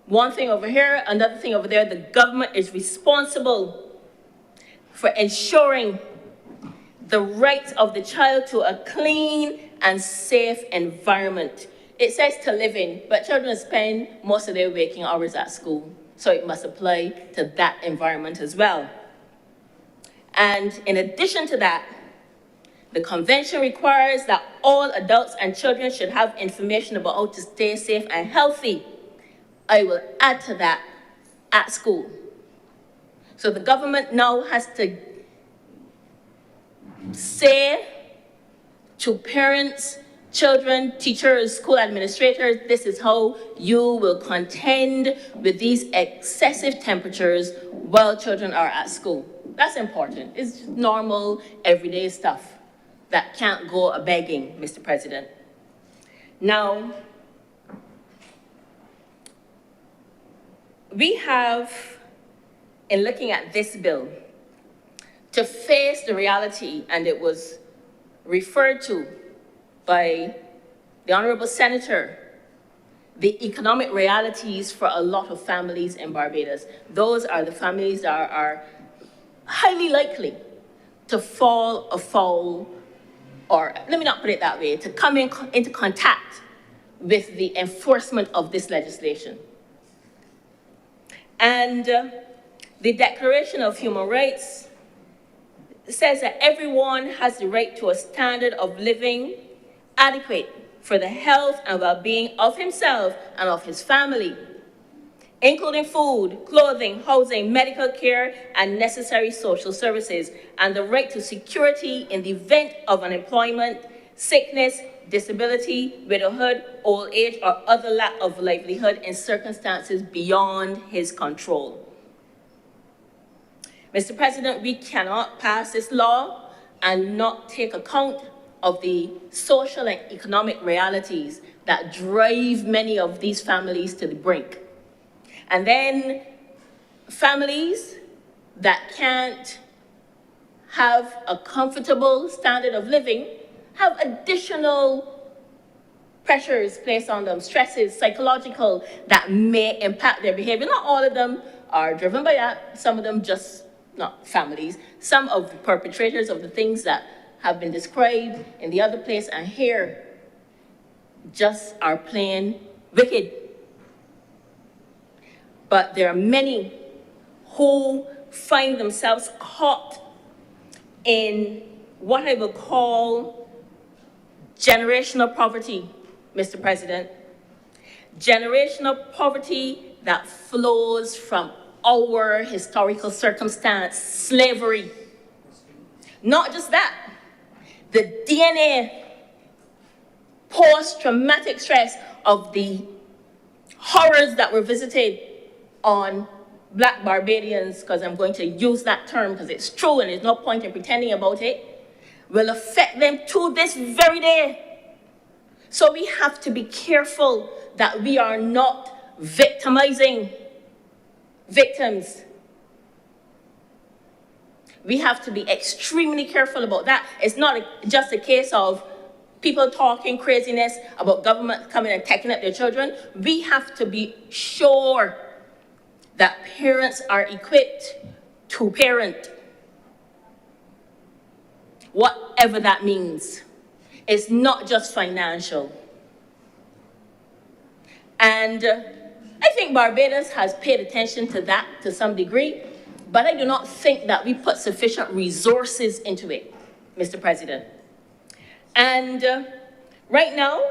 One thing over here, another thing over there, the government is responsible for ensuring the right of the child to a clean and safe environment. It says to live in, but children spend most of their waking hours at school, so it must apply to that environment as well. And in addition to that, the convention requires that all adults and children should have information about how to stay safe and healthy. I will add to that, at school. So the government now has to say to parents, children, teachers, school administrators, this is how you will contend with these excessive temperatures while children are at school. That's important. It's normal, everyday stuff that can't go a-begging, Mr. President. Now, we have, in looking at this bill, to face the reality, and it was referred to by the Honorable Senator, the economic realities for a lot of families in Barbados. Those are the families that are highly likely to fall afoul, or let me not put it that way, to come into contact with the enforcement of this legislation. And the Declaration of Human Rights says that everyone has the right to a standard of living adequate for the health and well-being of himself and of his family, including food, clothing, housing, medical care, and necessary social services, and the right to security in the event of unemployment, sickness, disability, widowhood, old age, or other lack of livelihood in circumstances beyond his control. Mr. President, we cannot pass this law and not take account of the social and economic realities that drive many of these families to the brink. And then families that can't have a comfortable standard of living have additional pressures placed on them, stresses, psychological, that may impact their behavior. Not all of them are driven by that. Some of them just, not families, some of the perpetrators of the things that have been described in the other place and here just are plain wicked. But there are many who find themselves caught in what I would call generational poverty, Mr. President. Generational poverty that flows from our historical circumstance, slavery. Not just that, the DNA post-traumatic stress of the horrors that were visited on Black Barbadians, because I'm going to use that term because it's true and there's no point in pretending about it, will affect them to this very day. So we have to be careful that we are not victimizing victims. We have to be extremely careful about that. It's not just a case of people talking craziness about government coming and taking up their children. We have to be sure that parents are equipped to parent, whatever that means. It's not just financial. And I think Barbados has paid attention to that to some degree, but I do not think that we put sufficient resources into it, Mr. President. And right now,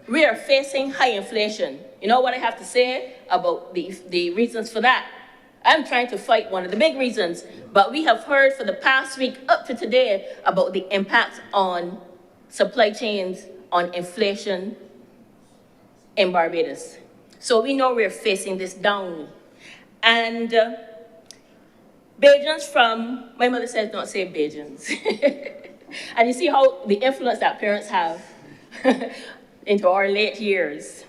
we are facing high inflation. You know what I have to say about the reasons for that? I'm trying to fight one of the big reasons, but we have heard for the past week up to today about the impact on supply chains, on inflation. in Barbados. So we know we're facing this down. And Bajans from, my mother says don't say Bajans. And you see how the influence that parents have into our late years.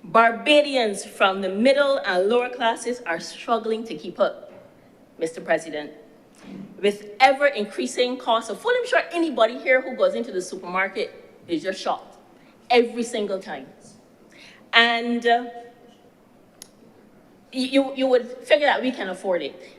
Barbadians from the middle and lower classes are struggling to keep up, Mr. President. With ever-increasing costs of food, I'm sure anybody here who goes into the supermarket is just shocked every single time. And you would figure that we can afford it.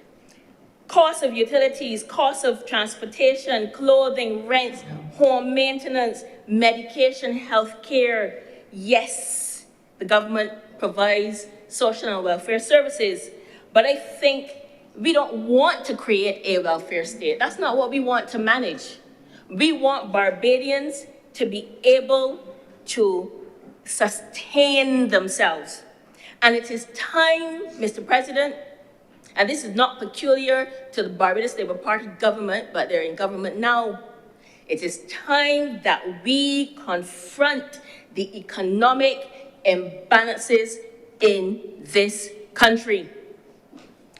Cost of utilities, cost of transportation, clothing, rents, home maintenance, medication, health care. Yes, the government provides social and welfare services, but I think we don't want to create a welfare state. That's not what we want to manage. We want Barbadians to be able to sustain themselves. And it is time, Mr. President, and this is not peculiar to the Barbados Labour Party government, but they're in government now. It is time that we confront the economic imbalances in this country.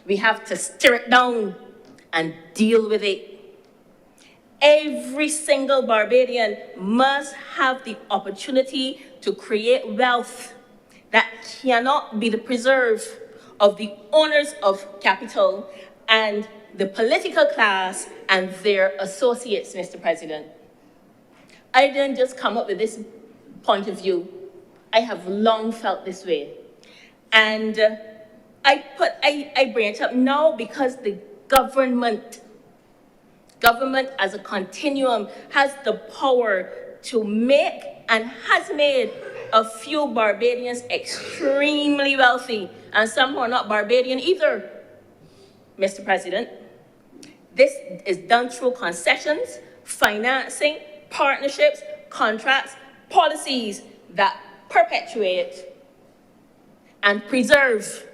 We have to stir it down and deal with it. Every single Barbadian must have the opportunity to create wealth that cannot be the preserve of the owners of capital and the political class and their associates, Mr. President. I didn't just come up with this point of view. I have long felt this way. And I bring it up now because the government as a continuum has the power to make and has made a few Barbadians extremely wealthy, and some who are not Barbadian either, Mr. President. This is done through concessions, financing, partnerships, contracts, policies that perpetuate and preserve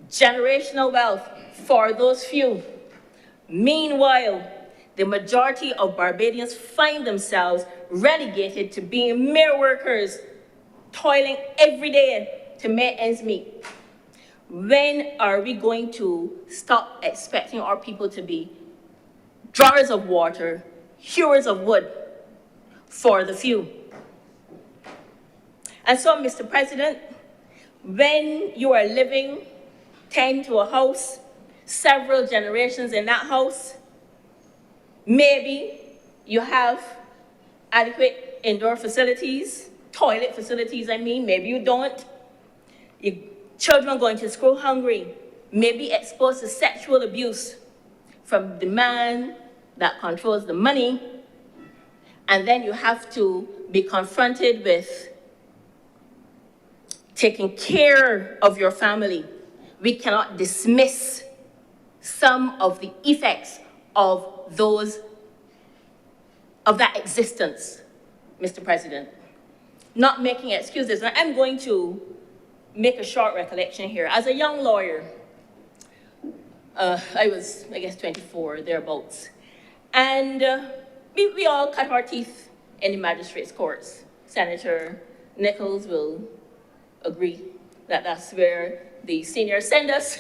generational wealth for those few. Meanwhile, the majority of Barbadians find themselves relegated to being mere workers, toiling every day to make ends meet. When are we going to stop expecting our people to be drawers of water, hewers of wood for the few? And so, Mr. President, when you are living 10 to a house, several generations in that house, maybe you have adequate indoor facilities, toilet facilities, maybe you don't. Your children going to school hungry, maybe exposed to sexual abuse from the man that controls the money, and then you have to be confronted with taking care of your family. We cannot dismiss some of the effects of that existence, Mr. President. Not making excuses. And I'm going to make a short recollection here. As a young lawyer, I was, 24, thereabouts. And we all cut our teeth in the magistrates' courts. Senator Nichols will agree that that's where the seniors send us.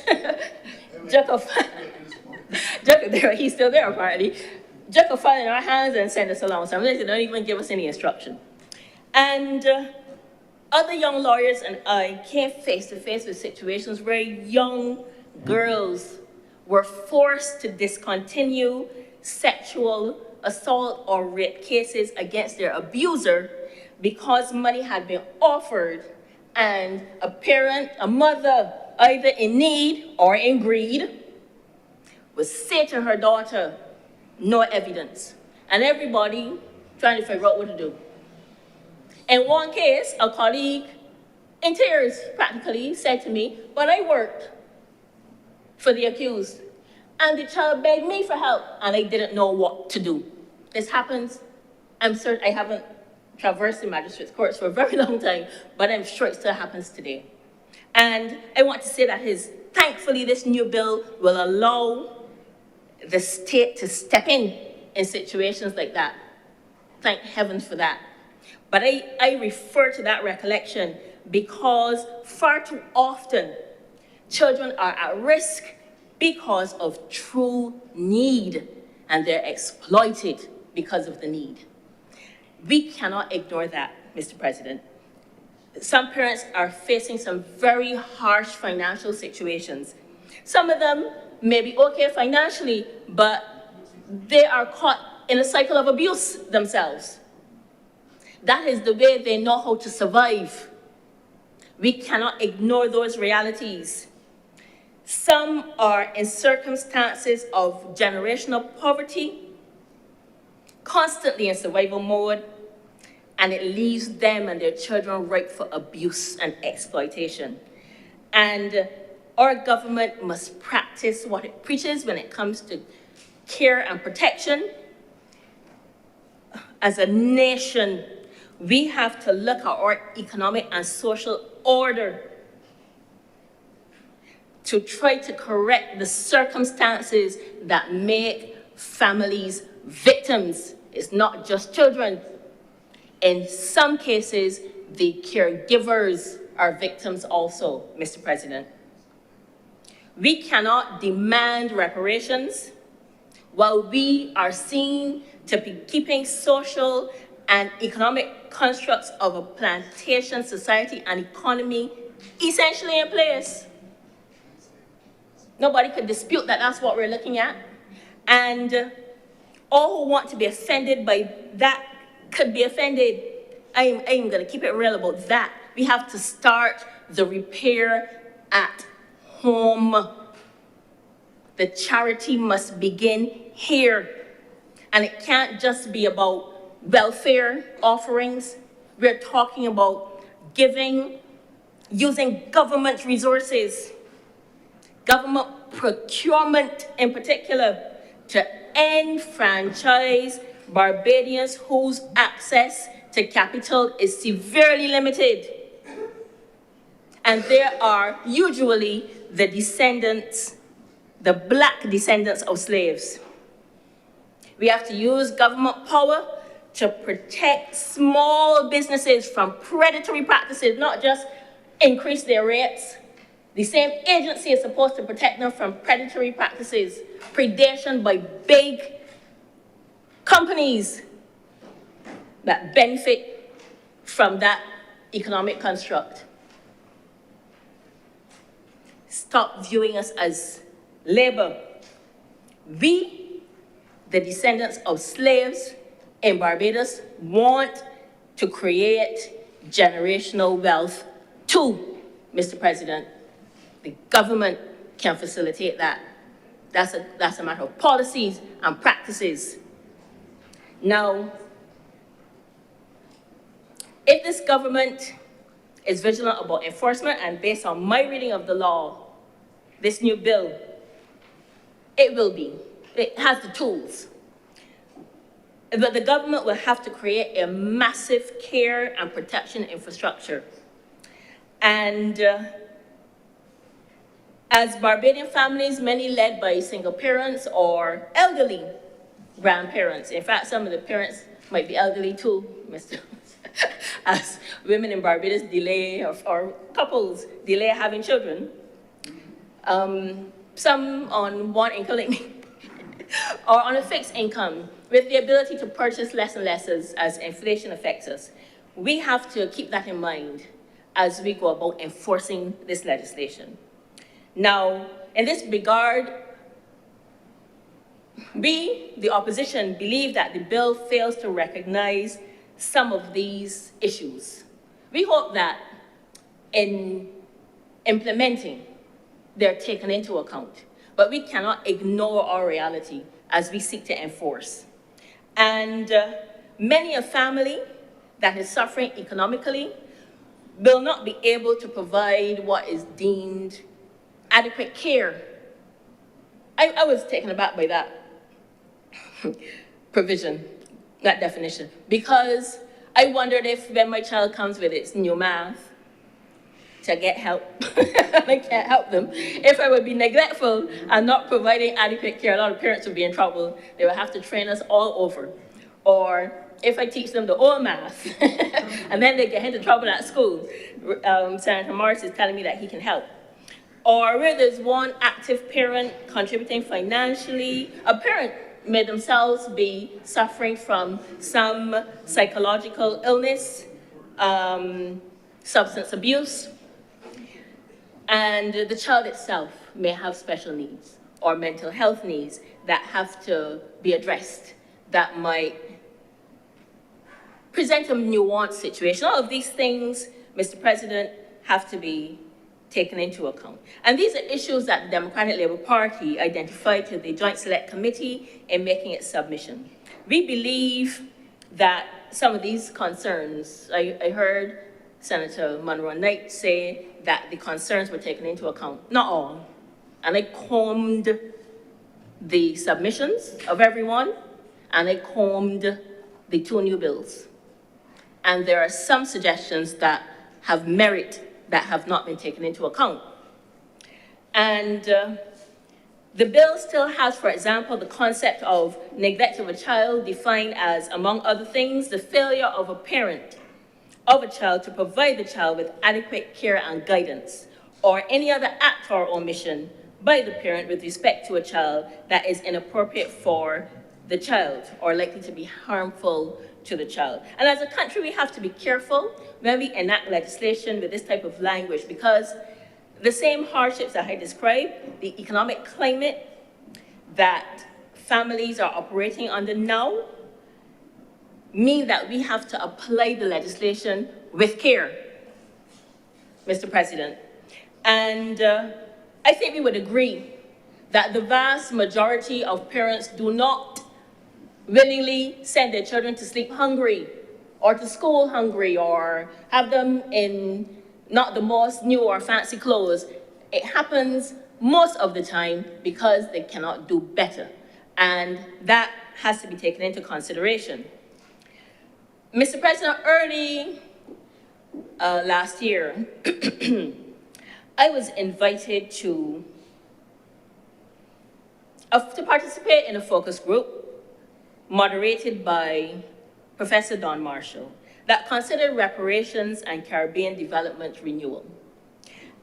He's still there apparently. Jerk a file in our hands and send us along. Sometimes they don't even give us any instruction. And other young lawyers and I came face to face with situations where young girls were forced to discontinue sexual assault or rape cases against their abuser because money had been offered and a parent, a mother, either in need or in greed, would say to her daughter, no evidence. And everybody trying to figure out what to do. In one case, a colleague, in tears practically, said to me, but I worked for the accused, and the child begged me for help, and I didn't know what to do. This happens. I'm certain I haven't traversed the magistrate's courts for a very long time, but I'm sure it still happens today. And I want to say that thankfully, this new bill will allow the state to step in situations like that. Thank heaven for that. But I refer to that recollection because far too often, children are at risk because of true need, and they're exploited because of the need. We cannot ignore that, Mr. President. Some parents are facing some very harsh financial situations. Some of them may be okay financially, but they are caught in a cycle of abuse themselves. That is the way they know how to survive. We cannot ignore those realities. Some are in circumstances of generational poverty, constantly in survival mode, and it leaves them and their children ripe for abuse and exploitation. And our government must practice what it preaches when it comes to care and protection. As a nation, we have to look at our economic and social order to try to correct the circumstances that make families victims. It's not just children. In some cases, the caregivers are victims also, Mr. President. We cannot demand reparations while we are seen to be keeping social and economic constructs of a plantation society and economy essentially in place. Nobody could dispute that that's what we're looking at. And all who want to be offended by that could be offended. I'm going to keep it real about that. We have to start the repair at home. The charity must begin here. And it can't just be about welfare offerings. We're talking about giving, using government resources, government procurement in particular, to enfranchise Barbadians whose access to capital is severely limited. And there are usually the descendants, the black descendants of slaves. We have to use government power to protect small businesses from predatory practices, not just increase their rates. The same agency is supposed to protect them from predatory practices, predation by big companies that benefit from that economic construct. Stop viewing us as labor. We, the descendants of slaves in Barbados, want to create generational wealth too, Mr. President. The government can facilitate that. That's a matter of policies and practices. Now, if this government is vigilant about enforcement, and based on my reading of the law, this new bill, it has the tools. But the government will have to create a massive care and protection infrastructure. And as Barbadian families, many led by single parents or elderly grandparents, in fact, some of the parents might be elderly too, Mr. As women in Barbados delay, or couples delay having children, some on one income or on a fixed income, with the ability to purchase less and less as inflation affects us. We have to keep that in mind as we go about enforcing this legislation. Now, in this regard, we, the opposition, believe that the bill fails to recognize some of these issues. We hope that in implementing, they're taken into account, but we cannot ignore our reality as we seek to enforce. And many a family that is suffering economically will not be able to provide what is deemed adequate care. I was taken aback by that provision, that definition, because I wondered if when my child comes with its new math to get help, I can't help them. If I would be neglectful and not providing adequate care, a lot of parents would be in trouble. They would have to train us all over. Or if I teach them the old math, and then they get into trouble at school, Senator Morris is telling me that he can help. Or where there's one active parent contributing financially, a parent may themselves be suffering from some psychological illness, substance abuse, and the child itself may have special needs or mental health needs that have to be addressed, that might present a nuanced situation. All of these things, Mr. President, have to be taken into account. And these are issues that the Democratic Labour Party identified to the Joint Select Committee in making its submission. We believe that some of these concerns, I heard Senator Monroe Knight say that the concerns were taken into account. Not all. And I combed the submissions of everyone, and I combed the 2 new bills. And there are some suggestions that have merit that have not been taken into account. And the bill still has, for example, the concept of neglect of a child defined as, among other things, the failure of a parent of a child to provide the child with adequate care and guidance, or any other act or omission by the parent with respect to a child that is inappropriate for the child or likely to be harmful to the child. And as a country, we have to be careful when we enact legislation with this type of language, because the same hardships that I described, the economic climate that families are operating under now, mean that we have to apply the legislation with care, Mr. President. And I think we would agree that the vast majority of parents do not willingly send their children to sleep hungry or to school hungry or have them in not the most new or fancy clothes. It happens most of the time because they cannot do better. And that has to be taken into consideration. Mr. President, early last year, I was invited to participate in a focus group moderated by Professor Don Marshall that considered reparations and Caribbean development renewal.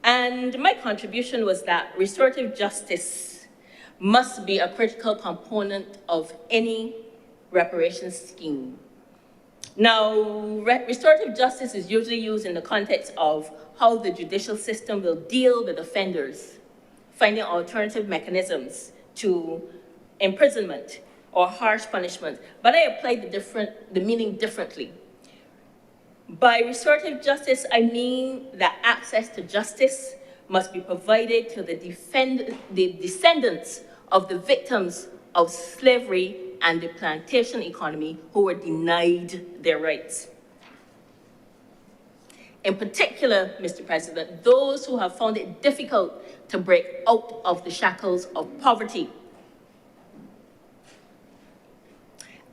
And my contribution was that restorative justice must be a critical component of any reparations scheme. Now, restorative justice is usually used in the context of how the judicial system will deal with offenders, finding alternative mechanisms to imprisonment or harsh punishment. But I applied the meaning differently. By restorative justice, I mean that access to justice must be provided to the descendants of the victims of slavery and the plantation economy who were denied their rights. In particular, Mr. President, those who have found it difficult to break out of the shackles of poverty.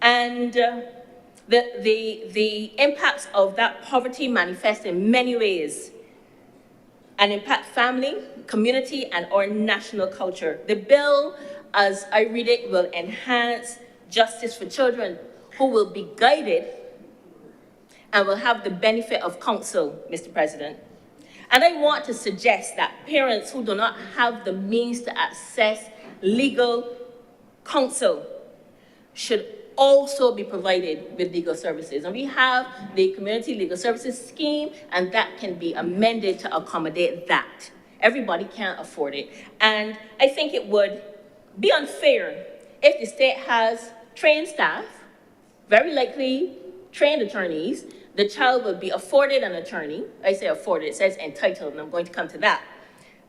And the impacts of that poverty manifest in many ways and impact family, community, and our national culture. The bill, as I read it, will enhance justice for children who will be guided and will have the benefit of counsel, Mr. President. And I want to suggest that parents who do not have the means to access legal counsel should also be provided with legal services. And we have the Community Legal Services Scheme, and that can be amended to accommodate that. Everybody can't afford it. And I think it would be unfair if the state has trained staff, very likely trained attorneys. The child will be afforded an attorney. I say afforded, it says entitled, and I'm going to come to that.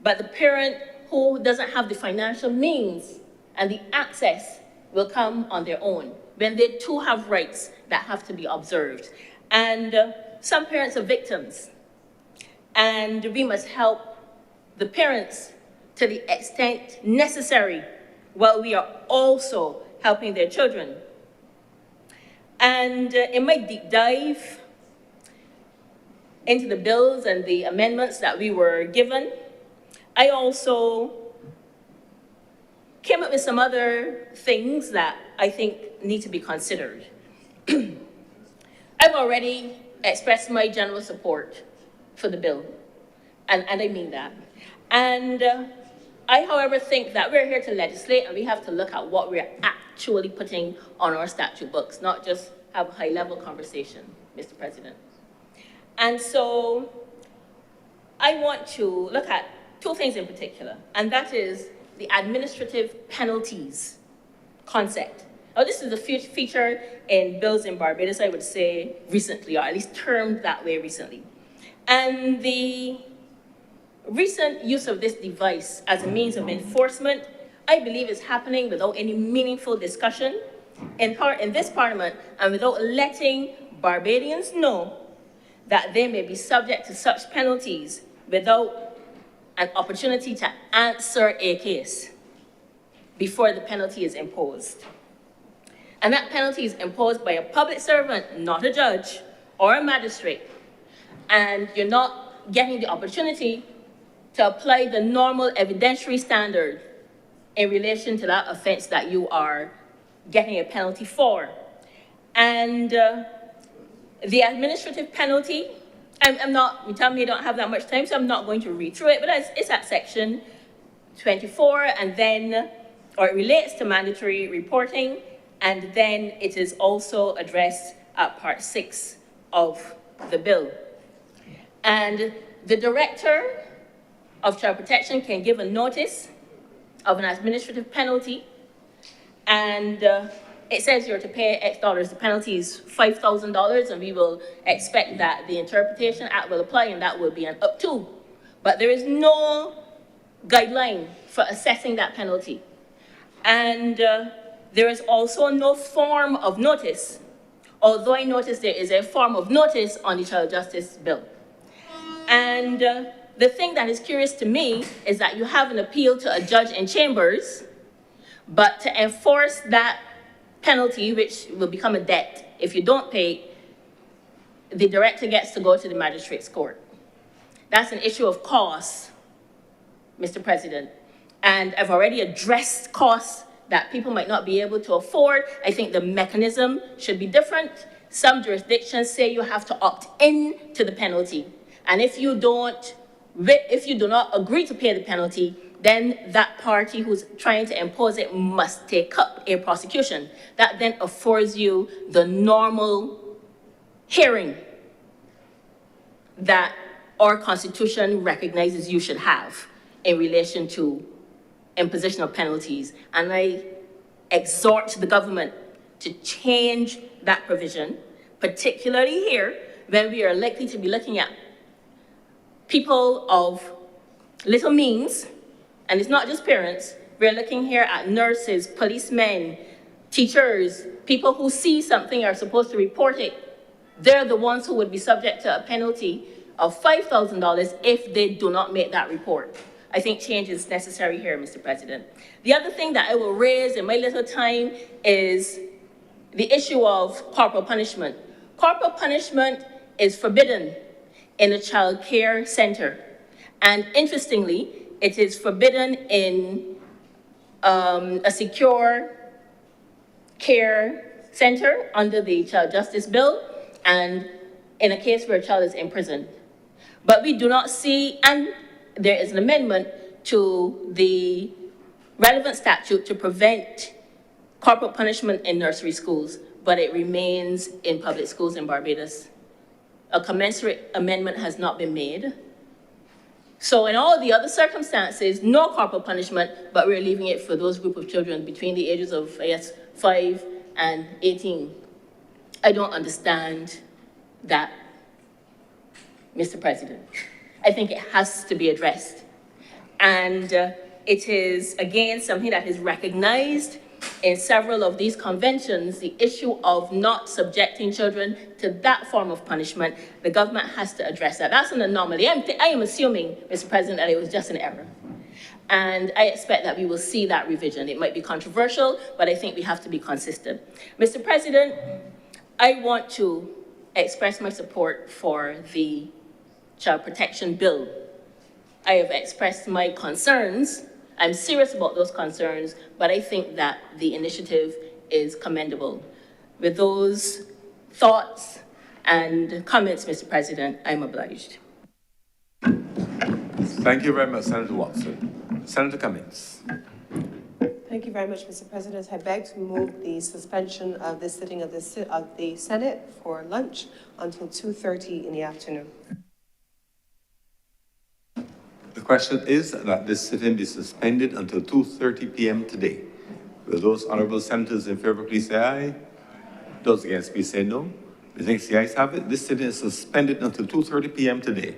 But the parent who doesn't have the financial means and the access will come on their own, when they too have rights that have to be observed. And some parents are victims. And we must help the parents to the extent necessary while we are also helping their children. And in my deep dive into the bills and the amendments that we were given, I also came up with some other things that I think need to be considered. I've already expressed my general support for the bill, and I mean that. And I, however, think that we're here to legislate, and we have to look at what we're actually putting on our statute books, not just have a high-level conversation, Mr. President. And so I want to look at two things in particular, and that is the administrative penalties concept. Now, this is a feature in bills in Barbados, I would say, recently, or at least termed that way recently. And the recent use of this device as a means of enforcement, I believe, is happening without any meaningful discussion in this Parliament, and without letting Barbadians know that they may be subject to such penalties without an opportunity to answer a case before the penalty is imposed. And that penalty is imposed by a public servant, not a judge or a magistrate. And you're not getting the opportunity to apply the normal evidentiary standard in relation to that offense that you are getting a penalty for. And the administrative penalty, you tell me I don't have that much time, so I'm not going to read through it, but it's at section 24, and then, or it relates to mandatory reporting, and then it is also addressed at part 6 of the bill. And the director of child protection can give a notice of an administrative penalty, and it says you're to pay X dollars. The penalty is $5,000, and we will expect that the Interpretation Act will apply, and that will be an up to. But there is no guideline for assessing that penalty. And there is also no form of notice, although I noticed there is a form of notice on the Child Justice Bill. And the thing that is curious to me is that you have an appeal to a judge in chambers, but to enforce that penalty, which will become a debt if you don't pay, the director gets to go to the magistrate's court. That's an issue of cost, Mr. President. And I've already addressed costs that people might not be able to afford. I think the mechanism should be different. Some jurisdictions say you have to opt in to the penalty. And if you do not agree to pay the penalty, then that party who's trying to impose it must take up a prosecution. That then affords you the normal hearing that our Constitution recognizes you should have in relation to imposition of penalties. And I exhort the government to change that provision, particularly here, when we are likely to be looking at people of little means, and it's not just parents. We're looking here at nurses, policemen, teachers, people who see something are supposed to report it. They're the ones who would be subject to a penalty of $5,000 if they do not make that report. I think change is necessary here, Mr. President. The other thing that I will raise in my little time is the issue of corporal punishment. Corporal punishment is forbidden in a child care center. And interestingly, it is forbidden in a secure care center under the Child Justice Bill, and in a case where a child is imprisoned. But we do not see, and there is an amendment to the relevant statute to prevent corporal punishment in nursery schools, but it remains in public schools in Barbados. A commensurate amendment has not been made. So in all the other circumstances, no corporal punishment, but we're leaving it for those group of children between the ages of, I guess, 5 and 18. I don't understand that, Mr. President. I think it has to be addressed. And it is, again, something that is recognized in several of these conventions, the issue of not subjecting children to that form of punishment. The government has to address that. That's an anomaly. I am assuming, Mr. President, that it was just an error. And I expect that we will see that revision. It might be controversial, but I think we have to be consistent. Mr. President, I want to express my support for the Child Protection Bill. I have expressed my concerns. I'm serious about those concerns, but I think that the initiative is commendable. With those thoughts, and comments, Mr. President, I'm obliged. Thank you very much, Senator Watson. Senator Cummings. Thank you very much, Mr. President. I beg to move the suspension of this sitting of the Senate for lunch until 2:30 in the afternoon. The question is that this sitting be suspended until 2:30 p.m. today. Will those honorable senators in favor please say aye? Those against please say no. The ayes have it. This sitting is suspended until 2:30 p.m. today.